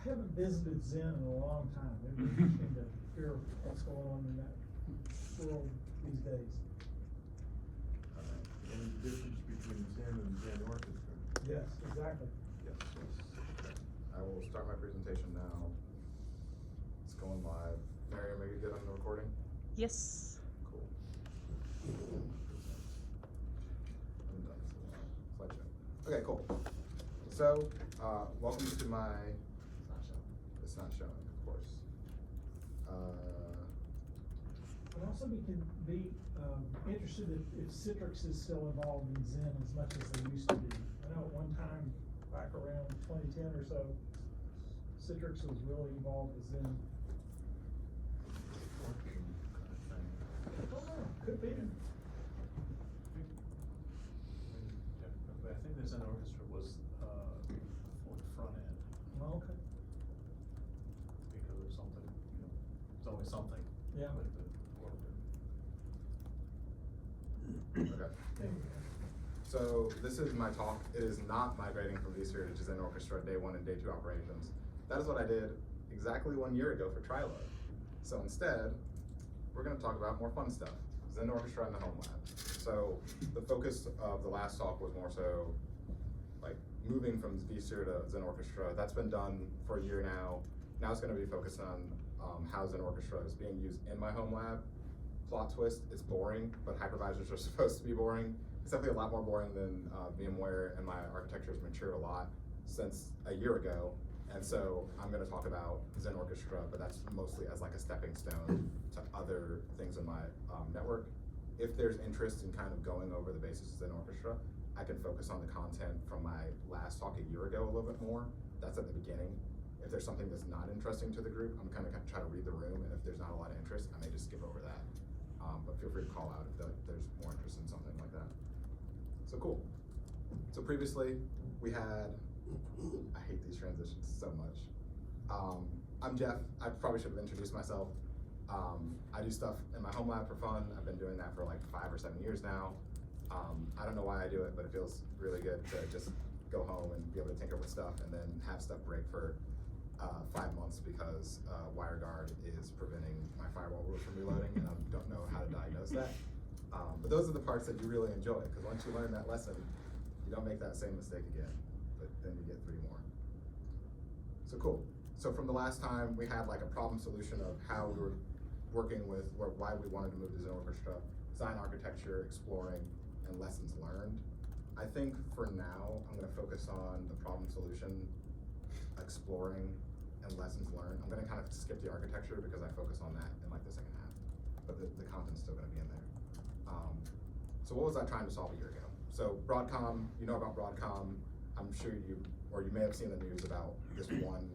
haven't visited Zen in a long time. It'd be interesting to hear what's going on in that world these days. And the difference between Zen and Zen Orchestra. Yes, exactly. Yes. I will start my presentation now. It's going live. Miriam, are you good on the recording? Yes. Cool. I'm done. Slideshow. Okay, cool. So, welcome to my. It's not showing, of course. And also we can be interested if Citrix is still involved in Zen as much as they used to be. I know at one time, back around 2010 or so, Citrix was really involved with Zen. Working kind of thing. I don't know, could be. But I think the Zen Orchestra was for the front end. Oh, okay. Because of something, it's always something. Yeah. With the order. Okay. So this is my talk. It is not migrating from vSphere to Zen Orchestra day 1 and day 2 operations. That is what I did exactly 1 year ago for TriLUG. So instead, we're going to talk about more fun stuff, Zen Orchestra and the Homelab. So the focus of the last talk was more so like moving from vSphere to Zen Orchestra. That's been done for a year now. Now it's going to be focused on how Zen Orchestra is being used in my Homelab. Plot twist, it's boring, but hypervisors are supposed to be boring. It's definitely a lot more boring than VMware, and my architecture has matured a lot since a year ago. And so I'm going to talk about Zen Orchestra, but that's mostly as like a stepping stone to other things in my network. If there's interest in kind of going over the basics of Zen Orchestra, I can focus on the content from my last talk a year ago a little bit more. That's at the beginning. If there's something that's not interesting to the group, I'm kind of try to read the room, and if there's not a lot of interest, I may just skip over that. But feel free to call out if there's more interest in something like that. So cool. So previously, we had, I hate these transitions so much. I'm Jeff. I probably should have introduced myself. I do stuff in my Homelab for fun. I've been doing that for like 5 or 7 years now. I don't know why I do it, but it feels really good to just go home and be able to tinker with stuff and then have stuff break for 5 months because WireGuard is preventing my firewall rules from reloading, and I don't know how to diagnose that. But those are the parts that you really enjoy, because once you learn that lesson, you don't make that same mistake again, but then you get 3 more. So cool. So from the last time, we had like a problem solution of how we were working with, or why we wanted to move to Zen Orchestra, design architecture, exploring, and lessons learned. I think for now, I'm gonna focus on the problem solution, exploring, and lessons learned. I'm gonna kind of skip the architecture because I focus on that in like the second half, but the content's still gonna be in there. So what was I trying to solve a year ago? So Broadcom, you know about Broadcom. I'm sure you may have seen the news about this one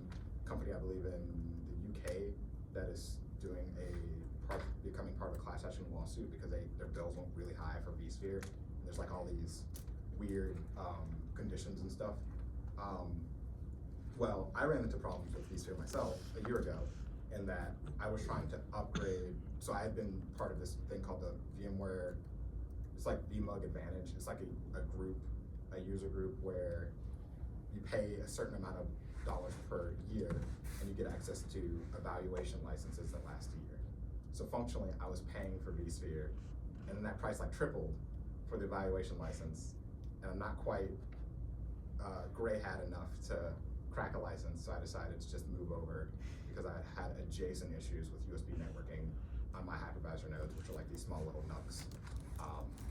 company, I believe in the UK, that is doing becoming part of a class action lawsuit because their bills went really high for vSphere. There's like all these weird conditions and stuff. Well, I ran into problems with vSphere myself a year ago in that I was trying to upgrade. So I had been part of this thing called the VMware, it's like vMug Advantage. It's like a user group where you pay a certain amount of dollars per year and you get access to evaluation licenses that last a year. So functionally, I was paying for vSphere, and then that price like tripled for the evaluation license, and I'm not quite gray hat enough to crack a license, so I decided to just move over because I had adjacent issues with USB networking on my hypervisor nodes, which are like these small little NUCs.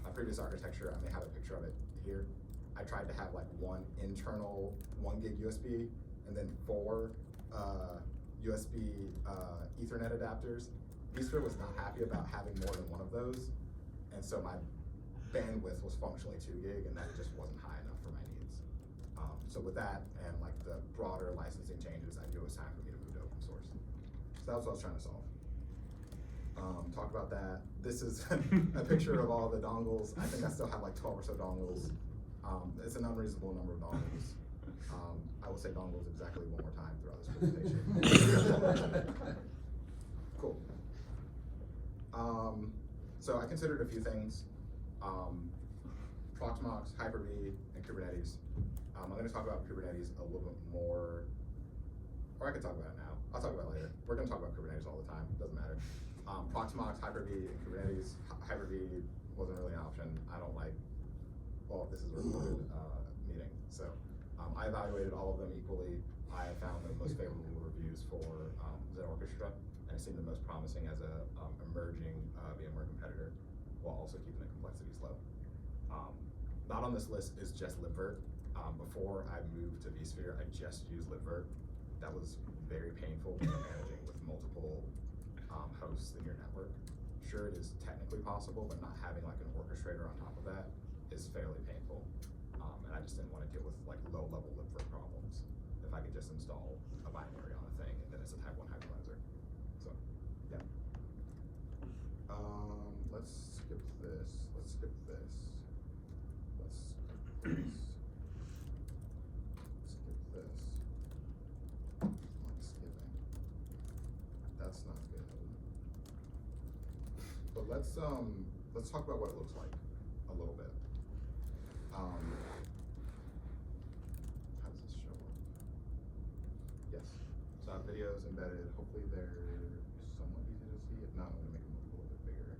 My previous architecture, I may have a picture of it here. I tried to have like one internal 1 gig USB and then 4 USB Ethernet adapters. vSphere was not happy about having more than one of those, and so my bandwidth was functionally 2 gig, and that just wasn't high enough for my needs. So with that and like the broader licensing changes, I knew it was time for me to move to open source. So that was what I was trying to solve. Talk about that. This is a picture of all the dongles. I think I still have like 12 or so dongles. It's an unreasonable number of dongles. I will say dongles exactly 1 more time throughout this presentation. Cool. So I considered a few things. Proxmox, Hyper-V, and Kubernetes. I'm going to talk about Kubernetes a little bit more or I could talk about it now. I'll talk about it later. We're gonna talk about Kubernetes all the time, doesn't matter. Proxmox, Hyper-V, and Kubernetes. Hyper-V wasn't really an option. I don't like, well, this is a recorded meeting, so I evaluated all of them equally. I found the most favorable reviews for Zen Orchestra, and it seemed the most promising as a emerging VMware competitor, while also keeping the complexities low. Not on this list is just libvirt. Before I moved to vSphere, I just used libvirt. That was very painful when you're managing with multiple hosts in your network. Sure, it is technically possible, but not having like an orchestrator on top of that is fairly painful. And I just didn't want to deal with like low-level libvirt problems. If I could just install a binary on a thing, and then it's a type 1 hypervisor. So, yeah. Let's skip this. Let's skip this. Let's skip this. Skip this. Like skipping. That's not good. But let's talk about what it looks like a little bit. How does this show up? Yes. So I have videos embedded. Hopefully they're somewhat easy to see. If not, I'm gonna make them a little bit bigger.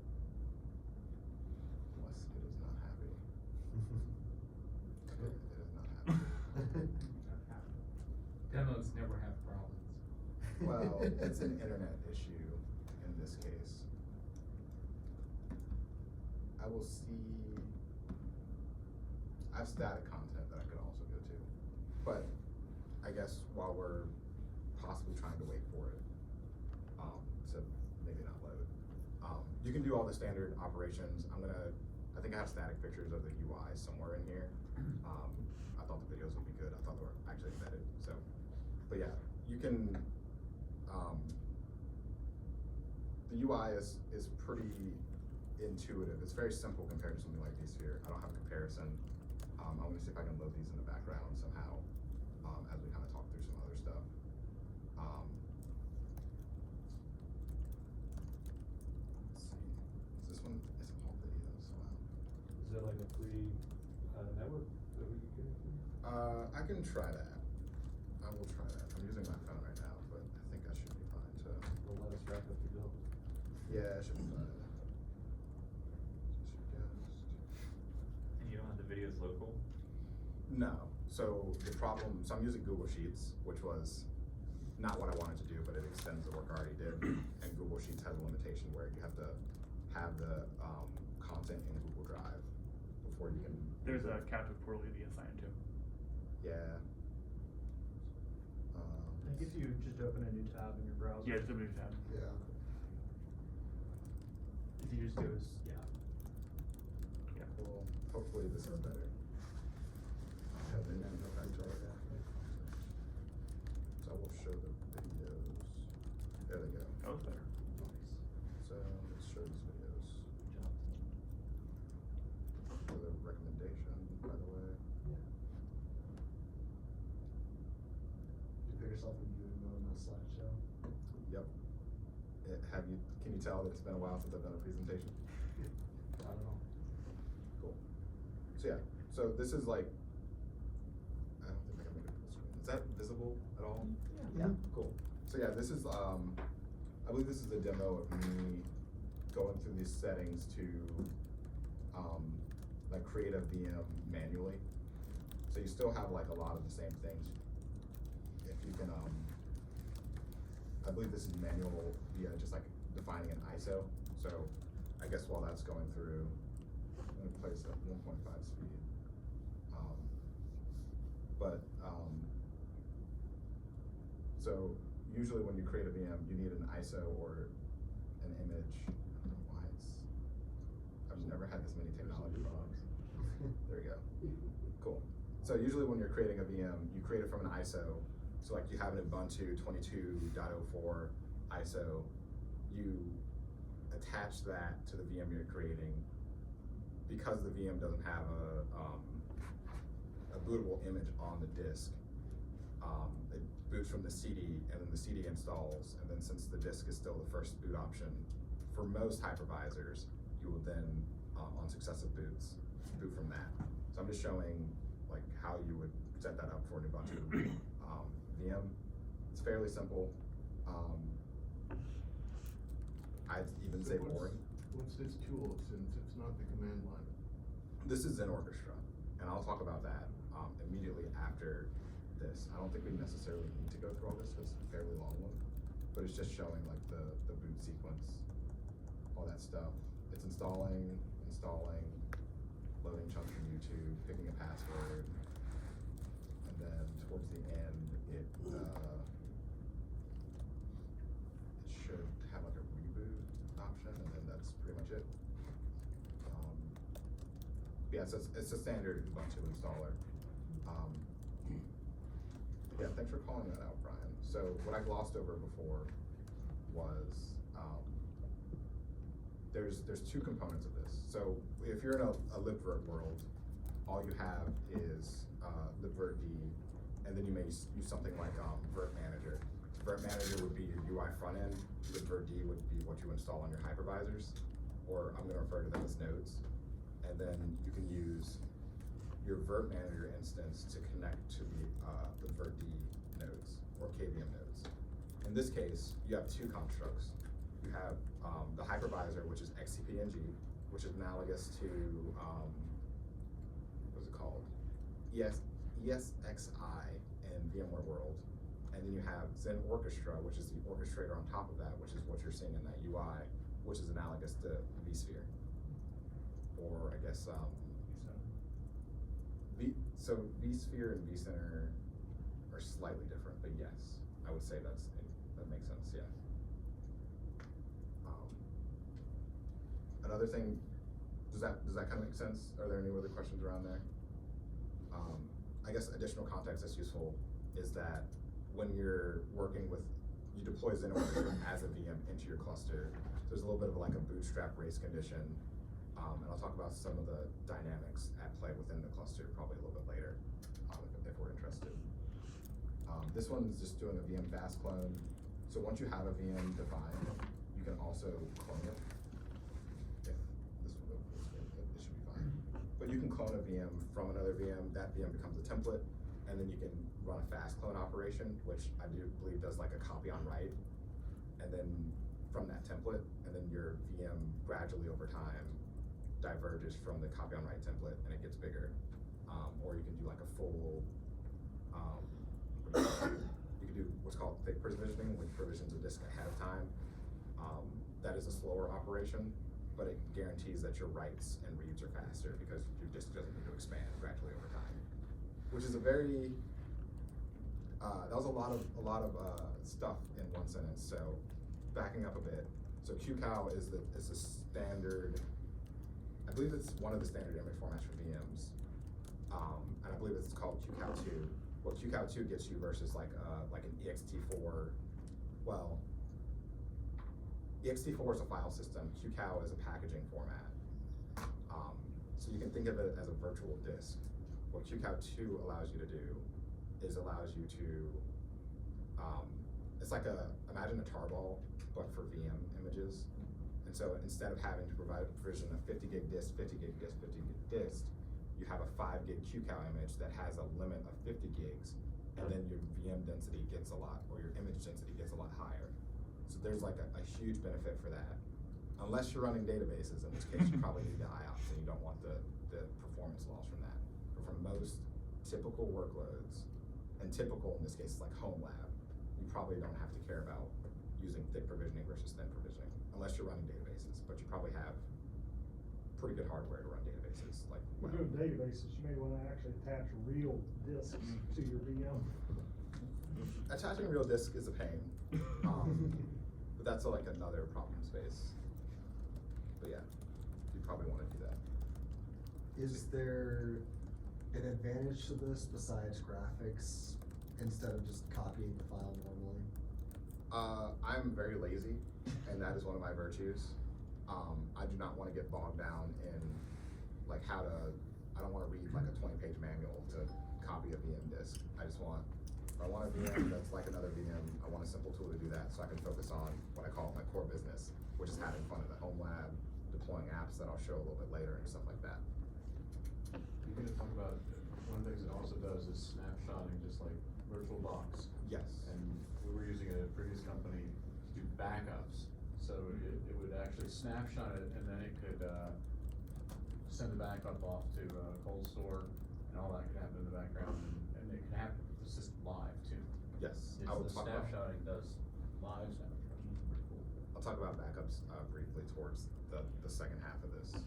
Unless it is not happy. It is not happy. Demos never have problems. Well, it's an internet issue in this case. I will see. I have static content that I could also go to, but I guess while we're possibly trying to wait for it, to maybe not load, you can do all the standard operations. I think I have static pictures of the UI somewhere in here. I thought the videos would be good. I thought they were actually embedded. So, but yeah, you can. The UI is pretty intuitive. It's very simple compared to something like vSphere. I don't have a comparison. I'm gonna see if I can load these in the background somehow as we kind of talk through some other stuff. Let's see. Is this one? It's all videos. Wow. Is there like a free network that we can get into? I can try that. I will try that. I'm using my phone right now, but I think I should be fine to. Well, let us wrap up the bill. Yeah, I should be fine. And you don't have the videos local? No. So the problem, so I'm using Google Sheets, which was not what I wanted to do, but it extends the work I already did. And Google Sheets has a limitation where you have to have the content in Google Drive before you can. There's a count of poorly to be assigned to. Yeah. I think if you just open a new tab in your browser. Yeah, it's a new tab. Yeah. If you just go, yeah. Yeah. Well, hopefully this is better. So I will show the videos. There they go. That was better. So let's show these videos. For the recommendation, by the way. Yeah. You put yourself in viewing mode in the slideshow. Yep. Can you tell that it's been a while since I've done a presentation? I don't know. Cool. So yeah, so this is like, I don't think I can make it full screen. Is that visible at all? Yeah. Cool. So yeah, this is, I believe this is a demo of me going through these settings to like create a VM manually. So you still have like a lot of the same things. If you can, I believe this is manual via just like defining an ISO. So I guess while that's going through, I'm gonna place at 1.5 speed. So usually when you create a VM, you need an ISO or an image. I don't know why I've never had this many technology problems. There we go. Cool. So usually when you're creating a VM, you create it from an ISO. So like you have an Ubuntu 22.04 ISO, you attach that to the VM you're creating. Because the VM doesn't have a bootable image on the disk, it boots from the CD, and then the CD installs, and then since the disk is still the first boot option, for most hypervisors, you will then, on successive boots, boot from that. So I'm just showing like how you would set that up for an Ubuntu VM. It's fairly simple. I'd even say boring. What's this tool, since it's not the command line? This is in Orchestra, and I'll talk about that immediately after this. I don't think we necessarily need to go through all this because it's a fairly long one, but it's just showing like the boot sequence, all that stuff. It's installing, loading chunks from YouTube, picking a password, and then towards the end, it should have like a reboot option, and then that's pretty much it. Yeah, so it's a standard Ubuntu installer. Yeah, thanks for calling that out, Brian. So what I glossed over before was there's two components of this. So if you're in a libvirt world, all you have is libvirt D, and then you may use something like virt manager. Virt manager would be your UI front end. Libvirt D would be what you install on your hypervisors, or I'm going to refer to them as nodes. And then you can use your virt manager instance to connect to the virt D nodes or KVM nodes. In this case, you have two constructs. You have the hypervisor, which is XCPNG, which is analogous to what's it called? ESXi in VMware World. And then you have Xen Orchestra, which is the orchestrator on top of that, which is what you're seeing in that UI, which is analogous to vSphere. Or I guess so vSphere and vCenter are slightly different, but yes, I would say that makes sense. Yeah. Another thing, does that kind of make sense? Are there any other questions around there? I guess additional context that's useful is that when you're working with, you deploy Xen Orchestra as a VM into your cluster. There's a little bit of like a bootstrap race condition. And I'll talk about some of the dynamics at play within the cluster probably a little bit later, if we're interested. This one is just doing a VM fast clone. So once you have a VM defined, you can also clone it. If this will go, it should be fine. But you can clone a VM from another VM. That VM becomes a template, and then you can run a fast clone operation, which I do believe does like a copy on write, and then from that template, and then your VM gradually over time diverges from the copy on write template and it gets bigger. Or you can do like a full, you can do what's called thick provisioning, which provisions a disk ahead of time. That is a slower operation, but it guarantees that your writes and reads are faster because your disk doesn't need to expand gradually over time. Which is a very, that was a lot of stuff in one sentence. So backing up a bit, so QCOW is the standard. I believe it's one of the standard image formats for VMs, and I believe it's called QCOW2. What QCOW2 gets you versus like an ext4, well, ext4 is a file system, QCOW is a packaging format. So you can think of it as a virtual disk. What QCOW2 allows you to do is allows you to, it's like imagine a tarball, but for VM images. And so instead of having to provision a 50 gig disk, 50 gig disk, 50 gig disk, you have a 5 gig QCOW image that has a limit of 50 gigs, and then your VM density gets a lot, or your image density gets a lot higher. So there's like a huge benefit for that. Unless you're running databases, in which case you probably need the IOPS and you don't want the performance loss from that. But for most typical workloads, and typical in this case is like Homelab, you probably don't have to care about using thick provisioning versus thin provisioning, unless you're running databases, but you probably have pretty good hardware to run databases. Like We're doing databases, you may want to actually attach real disks to your VM. Attaching real disk is a pain, but that's like another problem space. But yeah, you probably want to do that. Is there an advantage to this besides graphics instead of just copying the file normally? I'm very lazy, and that is one of my virtues. I do not want to get bogged down in like I don't want to read like a 20-page manual to copy a VM disk. I just want, if I want a VM that's like another VM, I want a simple tool to do that so I can focus on what I call my core business, which is having fun at the Homelab, deploying apps that I'll show a little bit later and stuff like that. You're gonna talk about, one of the things it also does is snapshotting just like virtual box. Yes. And we were company to do backups. So it would actually snapshot it, and then it could, send the backup off to a cold store, and all that could happen in the background, and it could happen, it's just live too. Yes, It's I will the talk about, snapshotting does live snapshotting, which is pretty cool. I'll talk about backups, briefly towards the second half of this.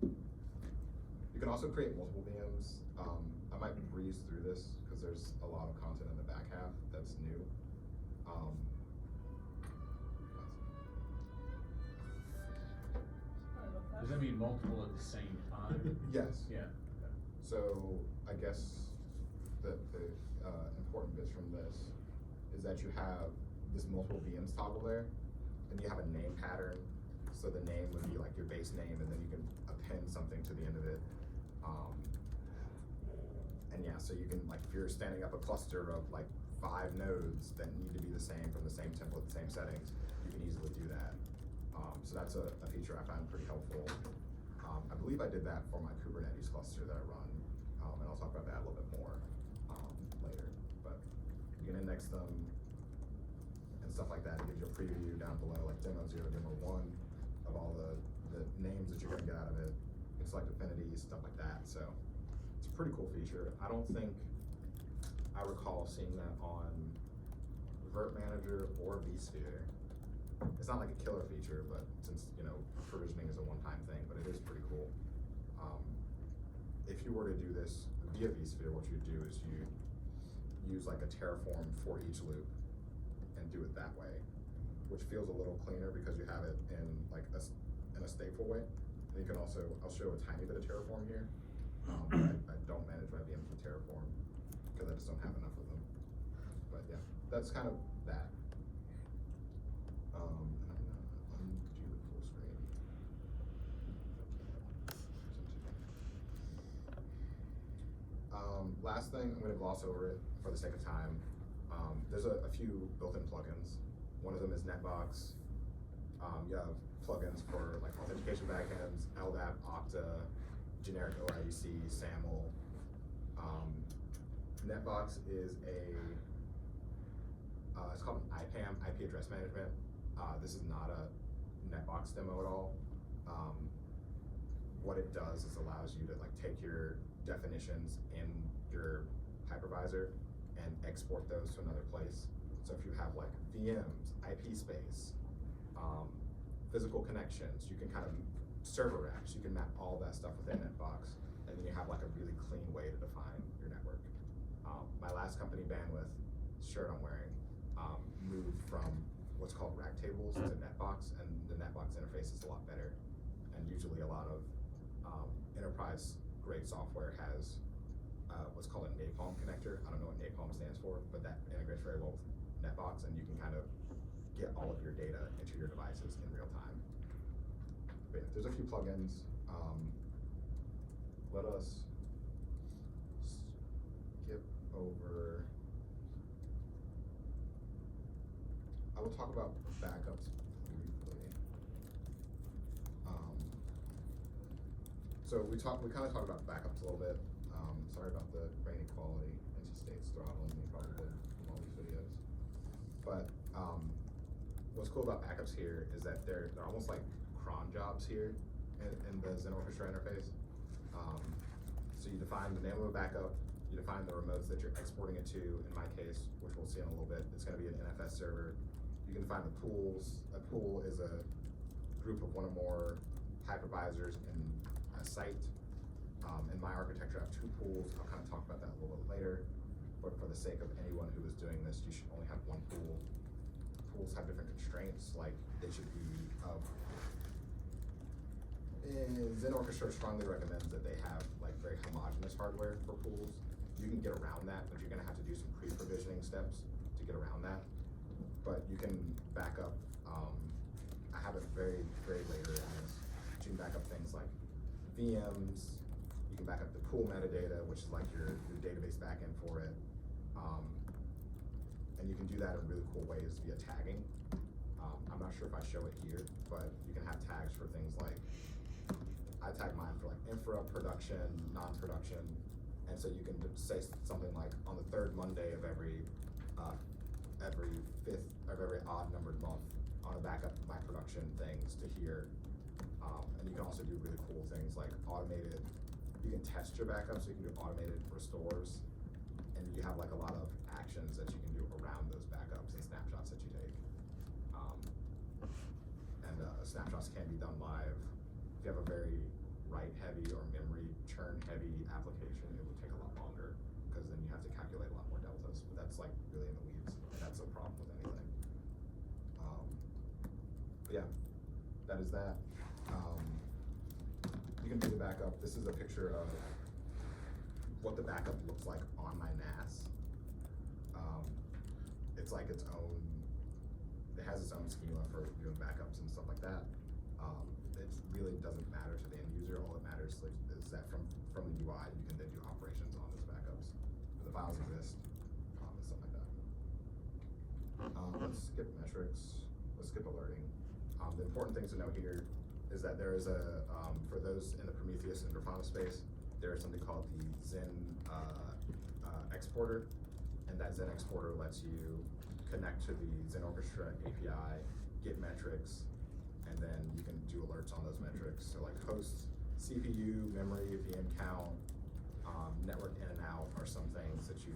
You can also create multiple VMs. I might breeze through this, cause there's a lot of content in the back half that's new. Does that mean multiple at the same time? Yes. Yeah. So I guess the important bits from this is that you have this multiple VMs toggle there, and you have a name pattern. So the name would be like your base name, and then you can append something to the end of it. And yeah, so you can, like, if you're standing up a cluster of like 5 nodes that need to be the same from the same template, same settings, you can easily do that. So that's a feature I find pretty helpful. I believe I did that for my Kubernetes cluster that I run, and I'll talk about that a little bit more later. But you can index them and stuff like that. It gives you a preview down below, like demo 0, demo 1, of all the names that you're gonna get out of it. You can select affinities, stuff like that. So it's a pretty cool feature. I don't think I recall seeing that on Vert Manager or vSphere. It's not like a killer feature, but since, you know, provisioning is a one-time thing, but it is pretty cool. If you were to do this via vSphere, what you'd do is you use like a Terraform for each loop and do it that way, which feels a little cleaner because you have it in like in a stateful way. And you can also, I'll show a tiny bit of Terraform here. I don't manage my VMs with Terraform because I just don't have enough of them. But yeah, that's kind of that. And I'm gonna undo the full screen. Last thing, I'm gonna gloss over it for the sake of time. There's a few built-in plugins. One of them is Netbox. You have plugins for like authentication backends, LDAP, Okta, generic OIDC, SAML. Netbox is it's called an IPAM, IP address management. This is not a Netbox demo at all. What it does is allows you to like take your definitions in your hypervisor and export those to another place. So if you have like VMs, IP space, physical connections, you can kind of server racks, you can map all that stuff within Netbox, and then you have like a really clean way to define your network. My last company, Bandwidth, shirt I'm wearing, moved from what's called rack tables to Netbox, and the Netbox interface is a lot better. And usually a lot of enterprise grade software has what's called a Napalm connector. I don't know what Napalm stands for, but that integrates very well with Netbox, and you can kind of get all of your data into your devices in real time. But yeah, there's a few plugins. Let us skip over. I will talk about backups briefly. So we kind of talked about backups a little bit. Sorry about the grainy quality. NC State's throttling me probably from all these videos. But what's cool about backups here is that they're almost like cron jobs here in the Zen Orchestra interface. So you define the name of a backup, you define the remotes that you're exporting it to. In my case, which we'll see in a little bit, it's going to be an NFS server. You can define the pools. A pool is a group of one or more hypervisors in a site. In my architecture, I have 2 pools. I'll kind of talk about that a little bit later. But for the sake of anyone who is doing this, you should only have 1 pool. Pools have different constraints, like they should be Zen Orchestra strongly recommends that they have like very homogeneous hardware for pools. You can get around that, but you're gonna have to do some pre-provisioning steps to get around that. But you can back up, I have it very, very later in this. You can back up things like VMs, you can back up the pool metadata, which is like your database backend for it. And you can do that in really cool ways via tagging. I'm not sure if I show it here, but you can have tags for things like, I tag mine for like infra, production, non-production. And so you can say something like on the 3rd Monday of every every fifth of every odd numbered month on a backup my production things to here. And you can also do really cool things like automated, you can test your backups, so you can do automated restores, and you have like a lot of actions that you can do around those backups and snapshots that you take. Snapshots can be done live. If you have a very write-heavy or memory churn-heavy application, it will take a lot longer, because then you have to calculate a lot more deltas, but that's like really in the weeds, and that's a problem with anything. But yeah, that is that. You can do the backup. This is a picture of what the backup looks like on my NAS. It's like its own, it has its own schema for doing backups and stuff like that. It really doesn't matter to the end user. All that matters is that from the UI, you can then do operations on those backups. The files exist, and stuff like that. Let's skip metrics. Let's skip alerting. The important things to know here is that there is a, for those in the Prometheus and Grafana space, there is something called the Zen exporter, and that Zen exporter lets you connect to the Zen Orchestra API, get metrics, and then you can do alerts on those metrics. So like host, CPU, memory, VM count, network in and out are some things that you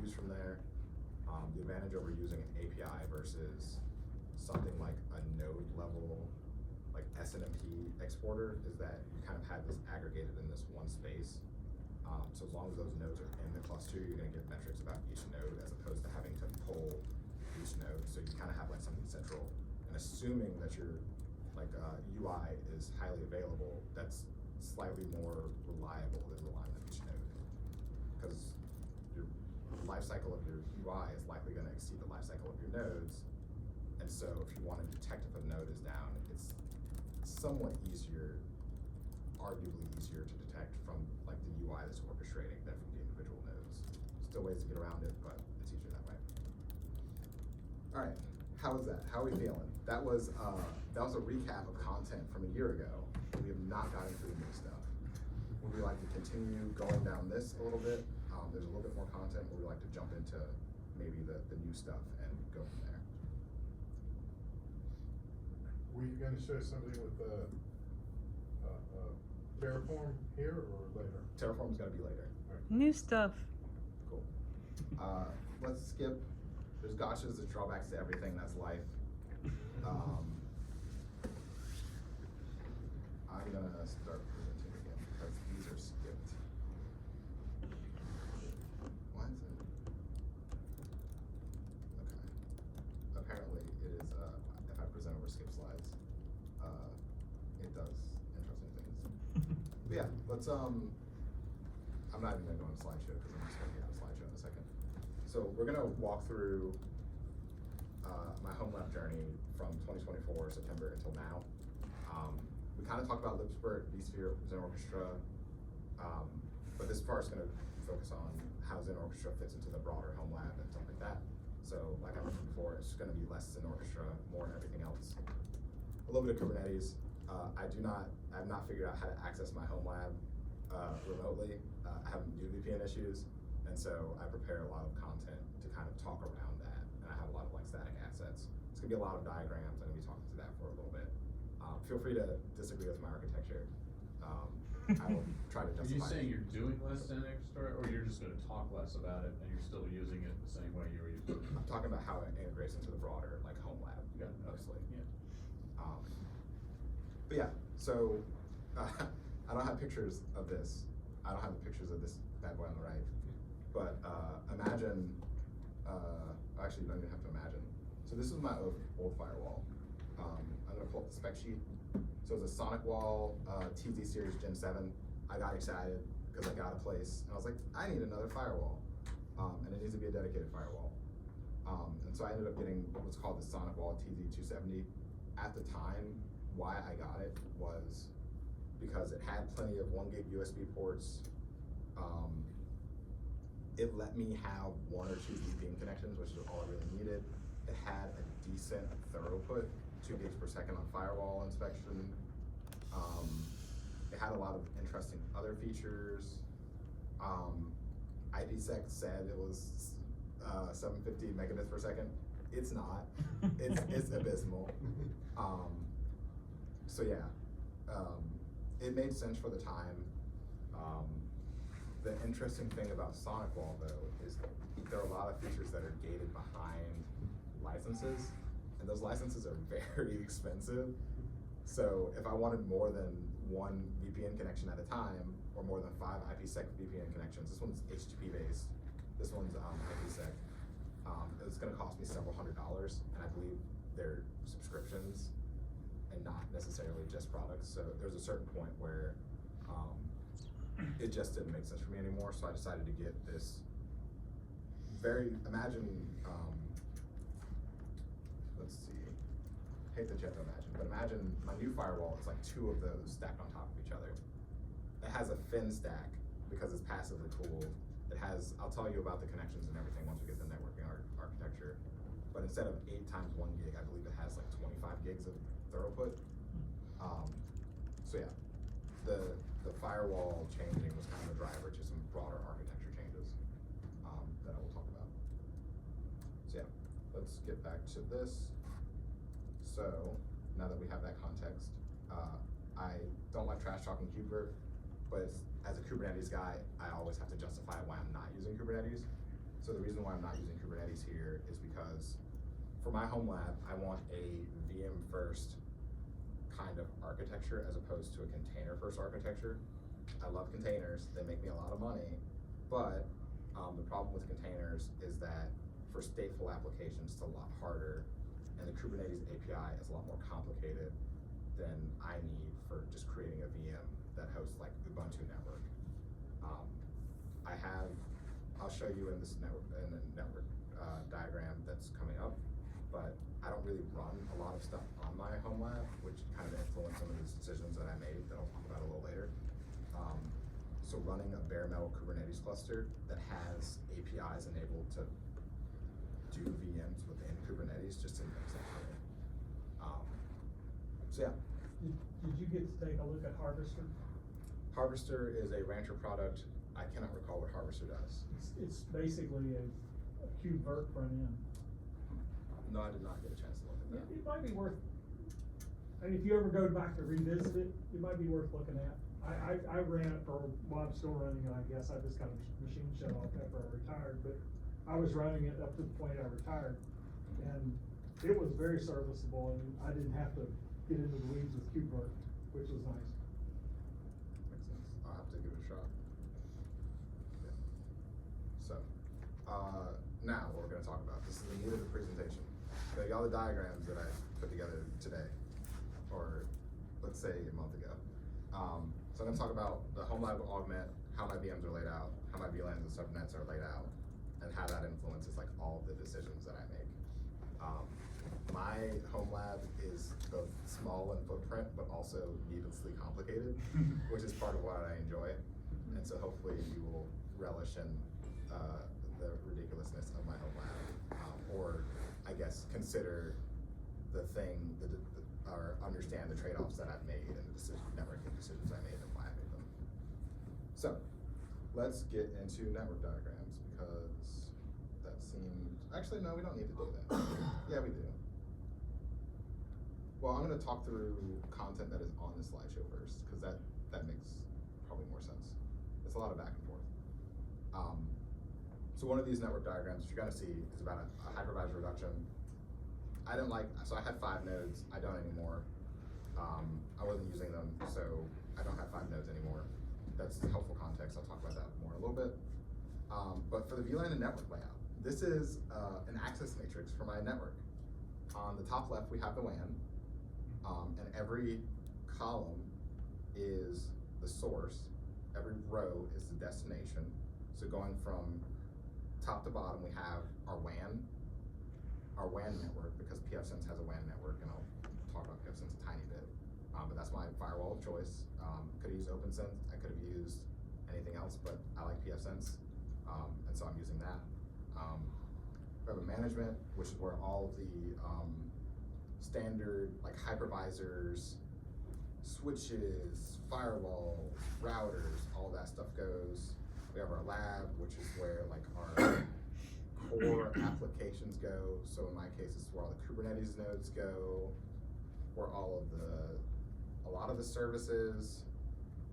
use from there. The advantage over using an API versus something like a node level, like SNMP exporter, is that you kind of have this aggregated in this one space. So as long as those nodes are in the cluster, you're gonna get metrics about each node as opposed to having to pull each node. So you kind of have like something central. And assuming that your like UI is highly available, that's slightly more reliable than relying on each node. Because your life cycle of your UI is likely gonna exceed the life cycle of your nodes. And so if you want to detect if a node is down, it's somewhat easier, arguably easier to detect from like the UI that's orchestrating than from the individual nodes. Still ways to get around it, but it's easier that way. All right, how was that? How are we feeling? That was a recap of content from a year ago. We have not gotten through the new stuff. Would we like to continue going down this a little bit? There's a little bit more content. Would we like to jump into maybe the new stuff and go from there? Were you gonna share something with Terraform here or later? Terraform's gonna be later. New stuff. Cool. Let's skip. There's gotchas, there's drawbacks to everything. That's life. I'm gonna start presenting again because these are skipped. Why is it? Okay. Apparently it is, if I present over skip slides, it does interesting things. But yeah, let's, I'm not even gonna go on a slideshow because I'm just gonna get on a slideshow in a second. So we're gonna walk through my Homelab journey from 2024 September until now. We kind of talked about LibSpert, vSphere, Zen Orchestra, but this part is going to focus on how Zen Orchestra fits into the broader Homelab and stuff like that. So like I mentioned before, it's going to be less Zen Orchestra, more everything else. A little bit of Kubernetes. I have not figured out how to access my Homelab remotely. I have VPN issues, and so I prepare a lot of content to kind of talk around that. And I have a lot of like static assets. It's gonna be a lot of diagrams. I'm gonna be talking to that for a little bit. Feel free to disagree with my architecture. I will try to justify. Are you saying you're doing less Zen Extra, or you're just gonna talk less about it and you're still using it the same way you were using it? I'm talking about how it integrates into the broader like Homelab, mostly. Yeah. But yeah, so I don't have pictures of this. I don't have the pictures of this bad boy on the right. But imagine, actually you don't even have to imagine. So this is my old firewall. I'm gonna pull up the spec sheet. So it's a Sonic Wall TZ Series Gen 7. I got excited because I got a place and I was like, I need another firewall. And it needs to be a dedicated firewall. And so I ended up getting what's called the Sonic Wall TZ 270. At the time, why I got it was because it had plenty of 1 gig USB ports. It let me have 1 or 2 VPN connections, which is all I really needed. It had a decent throughput, 2 gigs per second on firewall inspection. It had a lot of interesting other features. IPsec said it was 750 megabits per second. It's not. It's abysmal. So yeah, it made sense for the time. The interesting thing about Sonic Wall though is there are a lot of features that are gated behind licenses, and those licenses are very expensive. So if I wanted more than one VPN connection at a time, or more than 5 IPsec VPN connections, this one's HTTP based, this one's IPsec, it was gonna cost me several $100s, and I believe they're subscriptions and not necessarily just products. So there's a certain point where it just didn't make sense for me anymore, so I decided to get this let's see, hate that you have to imagine, but imagine my new firewall is like 2 of those stacked on top of each other. It has a fin stack because it's passively cooled. It has, I'll tell you about the connections and everything once we get the networking architecture, but instead of 8 times 1 gig, I believe it has like 25 gigs of throughput. So yeah, the firewall changing was kind of a driver to some broader architecture changes that I will talk about. So yeah, let's get back to this. So now that we have that context, I don't like trash talking KubeVirt, but as a Kubernetes guy, I always have to justify why I'm not using Kubernetes. So the reason why I'm not using Kubernetes here is because for my Homelab, I want a VM first kind of architecture as opposed to a container first architecture. I love containers, they make me a lot of money, but the problem with containers is that for stateful applications, it's a lot harder, and the Kubernetes API is a lot more complicated than I need for just creating a VM that hosts like Ubuntu network. I'll show you in the network diagram that's coming up, but I don't really run a lot of stuff on my Homelab, which kind of influenced some of these decisions that I made that I'll talk about a little later. So running a bare metal Kubernetes cluster that has APIs enabled to do VMs within Kubernetes just didn't make sense for me. So yeah. Did you get to take a look at Harvester? Harvester is a Rancher product. I cannot recall what Harvester does. It's basically a KubeVirt front end. No, I did not get a chance to look at that. It might be worth, and if you ever go back to revisit it, it might be worth looking at. I ran it for, well, I'm still running it, I guess. I just got a machine shut off after I retired, but I was running it up to the point I retired. And it was very serviceable, and I didn't have to get into the weeds with KubeVirt, which was nice. Makes sense. I'll have to give it a shot. Yeah. So, now what we're gonna talk about. This is the meat of the presentation. So all the diagrams that I put together today, or let's say a month ago. So I'm gonna talk about the Homelab augment, how my VMs are laid out, how my VLANs and subnets are laid out, and how that influences like all of the decisions that I make. My Homelab is both small in footprint, but also needlessly complicated, which is part of what I enjoy. And so hopefully you will relish in the ridiculousness of my Homelab, or I guess consider the thing, or understand the trade-offs that I've made and the networking decisions I made and why I made them. So let's get into network diagrams, because that seems, actually no, we don't need to do that. Yeah, we do. Well, I'm gonna talk through content that is on the slideshow first, because that makes probably more sense. It's a lot of back and forth. So one of these network diagrams you're gonna see is about a hypervisor reduction. So I had 5 nodes, I don't anymore. I wasn't using them, so I don't have 5 nodes anymore. That's helpful context, I'll talk about that more in a little bit. But for the VLAN and network layout, this is an access matrix for my network. On the top left, we have the WAN, and every column is the source, every row is the destination. So going from top to bottom, we have our WAN network, because pfSense has a WAN network, and I'll talk about pfSense a tiny bit. But that's my firewall of choice. Could have used OpenSense, I could have used anything else, but I like pfSense, and so I'm using that. We have a management, which is where all of the standard like hypervisors, switches, firewalls, routers, all that stuff goes. We have our lab, which is where like our core where applications go. So in my case, it's where all the Kubernetes nodes go, where a lot of the services.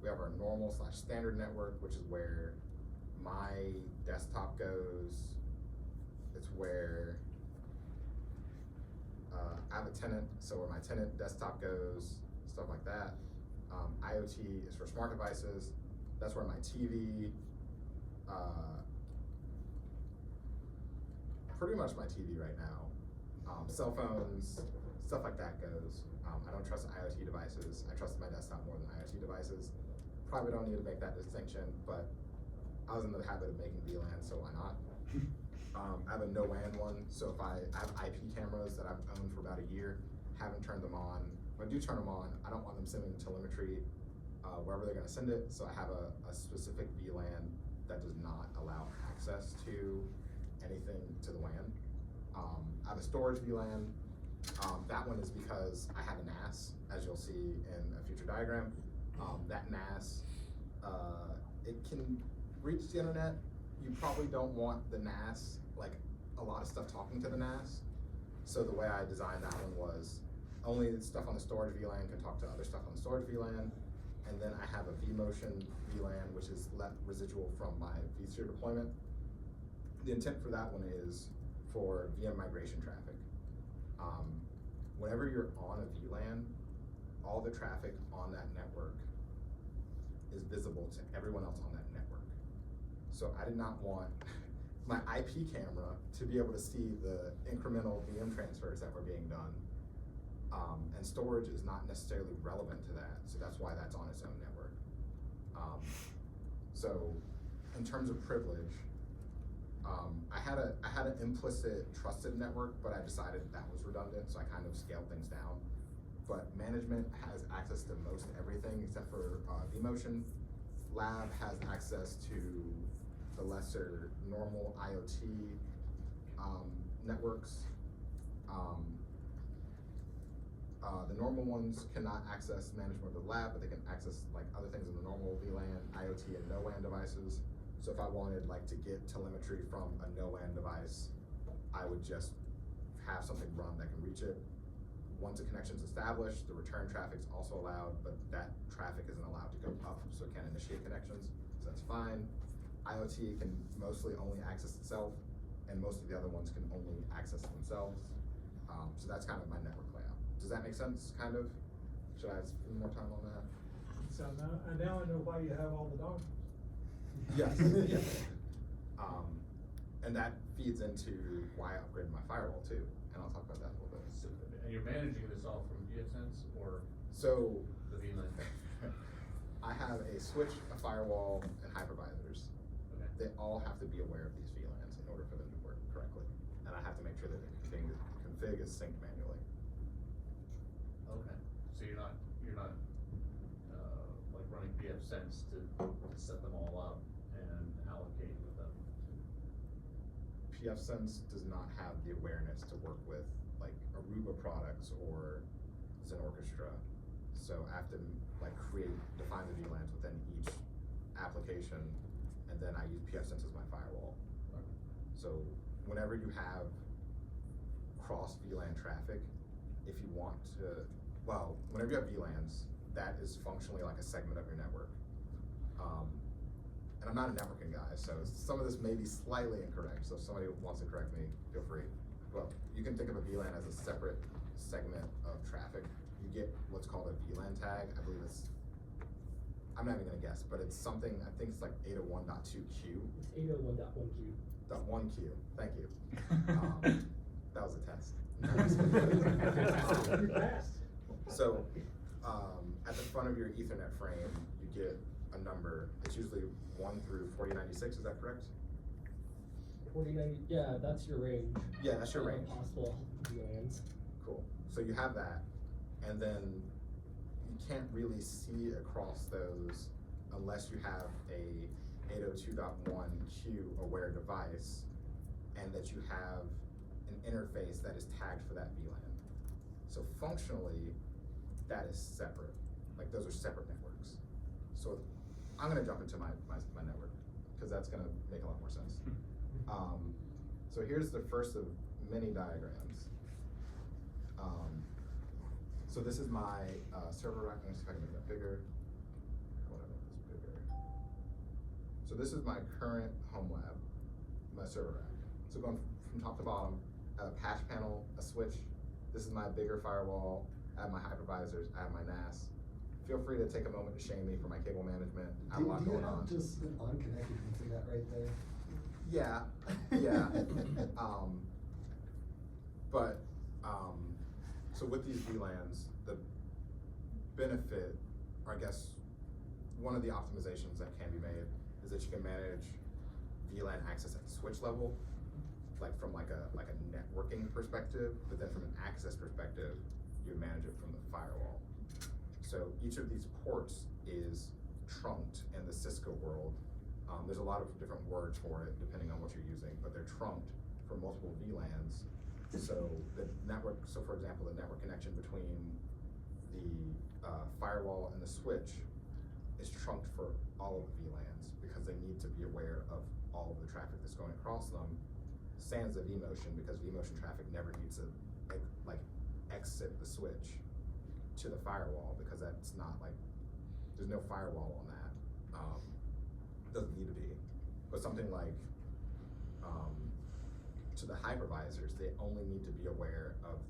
We have our normal/standard network, which is where my desktop goes. It's where I have a tenant, so where my tenant desktop goes, stuff like that. IoT is for smart devices. That's where my TV, pretty much my TV right now. Cell phones, stuff like that goes. I don't trust IoT devices. I trust my desktop more than IoT devices. Probably don't need to make that distinction, but I was in the habit of making VLAN, so why not? I have a no WAN one, so if I have IP cameras that I've owned for about a year, haven't turned them on. When I do turn them on, I don't want them sending telemetry wherever they're gonna send it, so I have a specific VLAN that does not allow access to anything to the WAN. I have a storage VLAN. That one is because I have a NAS, as you'll see in a future diagram. That NAS, it can reach the internet. You probably don't want the NAS, like a lot of stuff talking to the NAS. So the way I designed that one was only the stuff on the storage VLAN can talk to other stuff on the storage VLAN. And then I have a vMotion VLAN, which is left residual from my vSphere deployment. The intent for that one is for VM migration traffic. Whenever you're on a VLAN, all the traffic on that network is visible to everyone else on that network. So I did not want my IP camera to be able to see the incremental VM transfers that were being done. And storage is not necessarily relevant to that, so that's why that's on its own network. So in terms of privilege, I had an implicit trusted network, but I decided that was redundant, so I kind of scaled things down. But management has access to most everything except for vMotion. Lab has access to the lesser normal IoT networks. The normal ones cannot access management of the lab, but they can access like other things in the normal VLAN, IoT, and no WAN devices. So if I wanted like to get telemetry from a no WAN device, I would just have something run that can reach it. Once a connection's established, the return traffic's also allowed, but that traffic isn't allowed to go up, so it can't initiate connections, so that's fine. IoT can mostly only access itself, and most of the other ones can only access themselves. So that's kind of my network layout. Does that make sense, kind of? Should I spend more time on that? So now I know why you have all the documents. Yes. And that feeds into why I upgraded my firewall too, and I'll talk about that a little bit. So, and you're managing this all from pfSense or So the VLAN? I have a switch, a firewall, and hypervisors. Okay. They all have to be aware of these VLANs in order for them to work correctly, and I have to make sure that the config is synced manually. Okay, so you're not like running pfSense to set them all up and allocate with them? pfSense does not have the awareness to work with like Aruba products or an Orchestra. So I have to like define the VLANs within each application, and then I use pfSense as my firewall. Okay. So whenever you have cross VLAN traffic, if you want to, well, whenever you have VLANs, that is functionally like a segment of your network. And I'm not a networking guy, so some of this may be slightly incorrect, so if somebody wants to correct me, feel free. Well, you can think of a VLAN as a separate segment of traffic. You get what's called a VLAN tag. I believe I'm not even gonna guess, but it's something, I think it's like 801.2Q. It's 801.1Q. .1Q, thank you. That was a test. You passed. So, at the front of your Ethernet frame, you get a number. It's usually 1 through 4096, is that correct? 4090, yeah, that's your range. Yeah, that's your range. Possible VLANs. Cool. So you have that, and then you can't really see across those unless you have a 802.1Q aware device, and that you have an interface that is tagged for that VLAN. So functionally, that is separate. Like those are separate networks. So I'm gonna jump into my network, because that's gonna make a lot more sense. So here's the first of many diagrams. So this is my server rack. Let me see if I can make that bigger. I want to make this bigger. So this is my current Homelab, my server rack. So going from top to bottom, I have a patch panel, a switch. This is my bigger firewall. I have my hypervisors. I have my NAS. Feel free to take a moment to shame me for my cable management. I have a lot Do you going have on. just an unconnected Ethernet right there? Yeah, yeah. But so with these VLANs, the benefit, or I guess one of the optimizations that can be made is that you can manage VLAN access at the switch level, like from like a networking perspective, but then from an access perspective, you manage it from the firewall. So each of these ports is trunked in the Cisco world. There's a lot of different words for it depending on what you're using, but they're trunked for multiple VLANs. So the network, so for example, the network connection between the firewall and the switch is trunked for all of the VLANs because they need to be aware of all of the traffic that's going across them. Sans the vMotion, because vMotion traffic never needs to like exit the switch to the firewall, because that's not like, there's no firewall on that. Doesn't need to be. But something like to the hypervisors, they only need to be aware of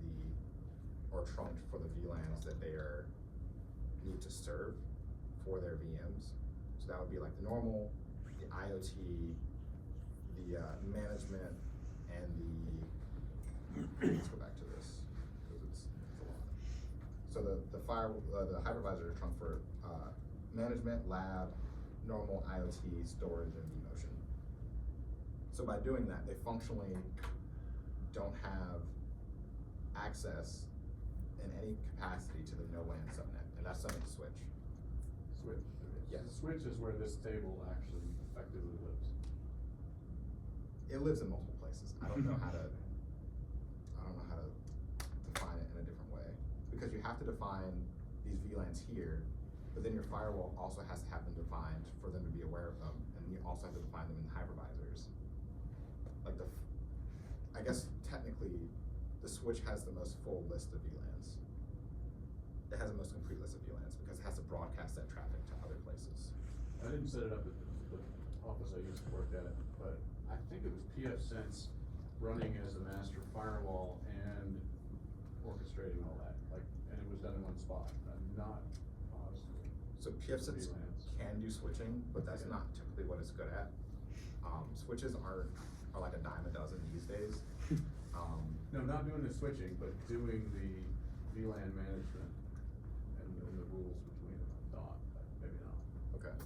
or trunked for the VLANs that they need to serve for their VMs. So that would be like the normal, the IoT, the management, and let's go back to this because it's a lot. So the hypervisor is trunked for management, lab, normal IoT, storage, and vMotion. So by doing that, they functionally don't have access in any capacity to the no-WAN subnet, and that's subnet to switch. Switch. Yes. Switch is where this table actually effectively lives. It lives in multiple places. I don't know how to define it in a different way, because you have to define these VLANs here, but then your firewall also has to have them defined for them to be aware of them, and you also have to define them in hypervisors. Like I guess technically, the switch has the most full list of VLANs. It has the most complete list of VLANs because it has to broadcast that traffic to other places. I didn't set it up at the office I used to work at, but I think it was pfSense running as a master firewall and orchestrating all that, and it was done in one spot. I'm not positive. So pfSense VLANs. can do switching, but that's not typically what it's good at. Switches are like a dime a dozen these days. No, not doing the switching, but doing the VLAN management and the rules between them. I thought, but maybe not. Okay.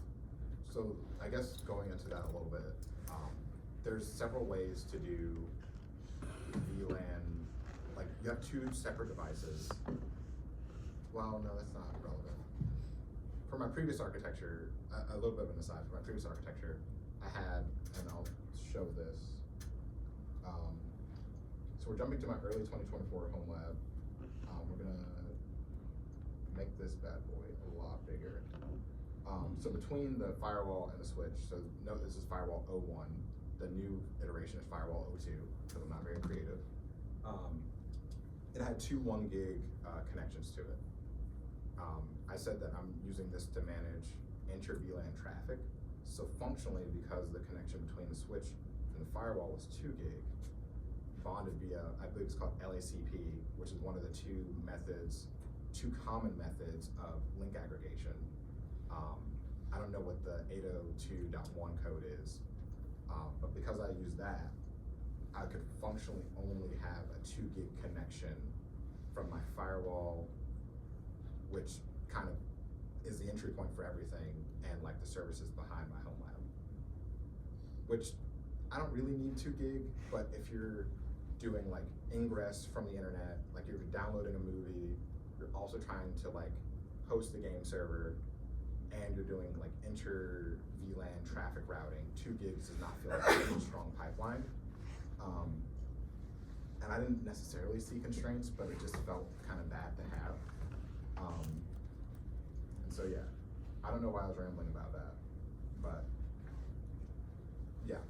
So I guess going into that a little bit, there's several ways to do VLAN. Like you have two separate devices. Well, no, that's not relevant. For my previous architecture, a little bit of an aside, for my previous architecture, I had, and I'll show this. So we're jumping to my early 2024 Homelab. We're gonna make this bad boy a lot bigger. So between the firewall and the switch, so note this is firewall 01, the new iteration is firewall 02, because I'm not very creative. It had two 1 gig connections to it. I said that I'm using this to manage inter-VLAN traffic. So functionally, because the connection between the switch and the firewall was 2 gig, bonded via, I believe it's called LACP, which is one of the two common methods of link aggregation. I don't know what the 802.1 code is, but because I use that, I could functionally only have a 2 gig connection from my firewall, which kind of is the entry point for everything, and like the services behind my Homelab. Which I don't really need 2 gig, but if you're doing like ingress from the internet, like you're downloading a movie, you're also trying to like host the game server, and you're doing like inter VLAN traffic routing, 2 gigs does not feel like a strong pipeline. And I didn't necessarily see constraints, but it just felt kind of bad to have. And so yeah, I don't know why I was rambling about that, but yeah.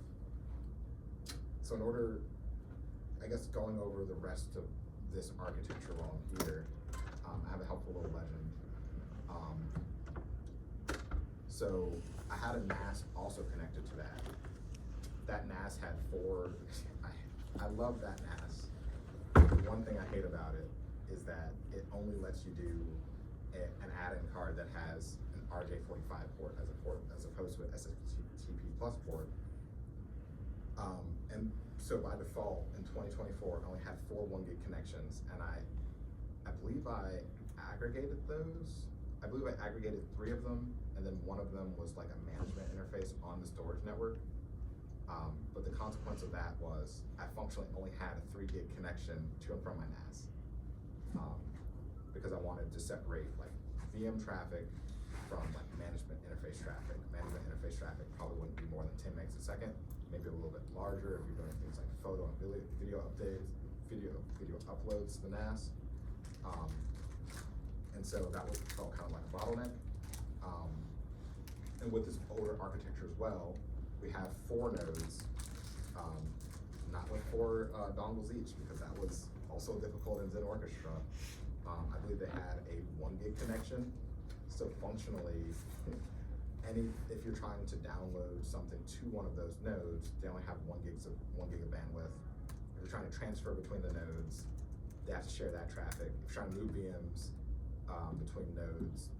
So in order I guess going over the rest of this architecture while I'm here, I have a helpful little legend. So I had a NAS also connected to that. That NAS had four, I love that NAS. The one thing I hate about it is that it only lets you do an add-in card that has an RJ45 port as opposed to an SFTP plus port. And so by default in 2024, I only had 4 1 gig connections, and I believe I aggregated those. I believe I aggregated 3 of them, and then one of them was like a management interface on the storage network. But the consequence of that was I functionally only had a 3 gig connection to and from my NAS. Because I wanted to separate like VM traffic from like management interface traffic. Management interface traffic probably wouldn't be more than 10 megs a second, maybe a little bit larger if you're doing things like photo and video updates, video uploads to the NAS. And so that felt kind of like a bottleneck. And with this older architecture as well, we have 4 nodes, not with 4 dongles each, because that was also difficult in Zen Orchestra. I believe they had a 1 gig connection. So functionally, if you're trying to download something to one of those nodes, they only have 1 gig of bandwidth. If you're trying to transfer between the nodes, they have to share that traffic. If you're trying to move VMs between nodes,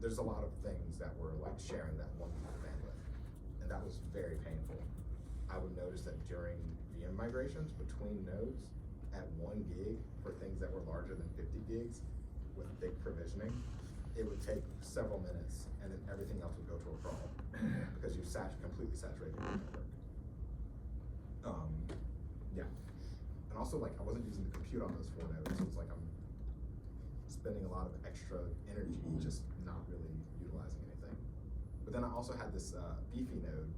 there's a lot of things that were like sharing that 1 gig of bandwidth. And that was very painful. I would notice that during VM migrations between nodes at 1 gig for things that were larger than 50 gigs with big provisioning, it would take several minutes and then everything else would go to a crawl because you completely saturated your network. Yeah. And also like I wasn't using the compute on those 4 nodes, so it's like I'm spending a lot of extra energy just not really utilizing anything. But then I also had this beefy node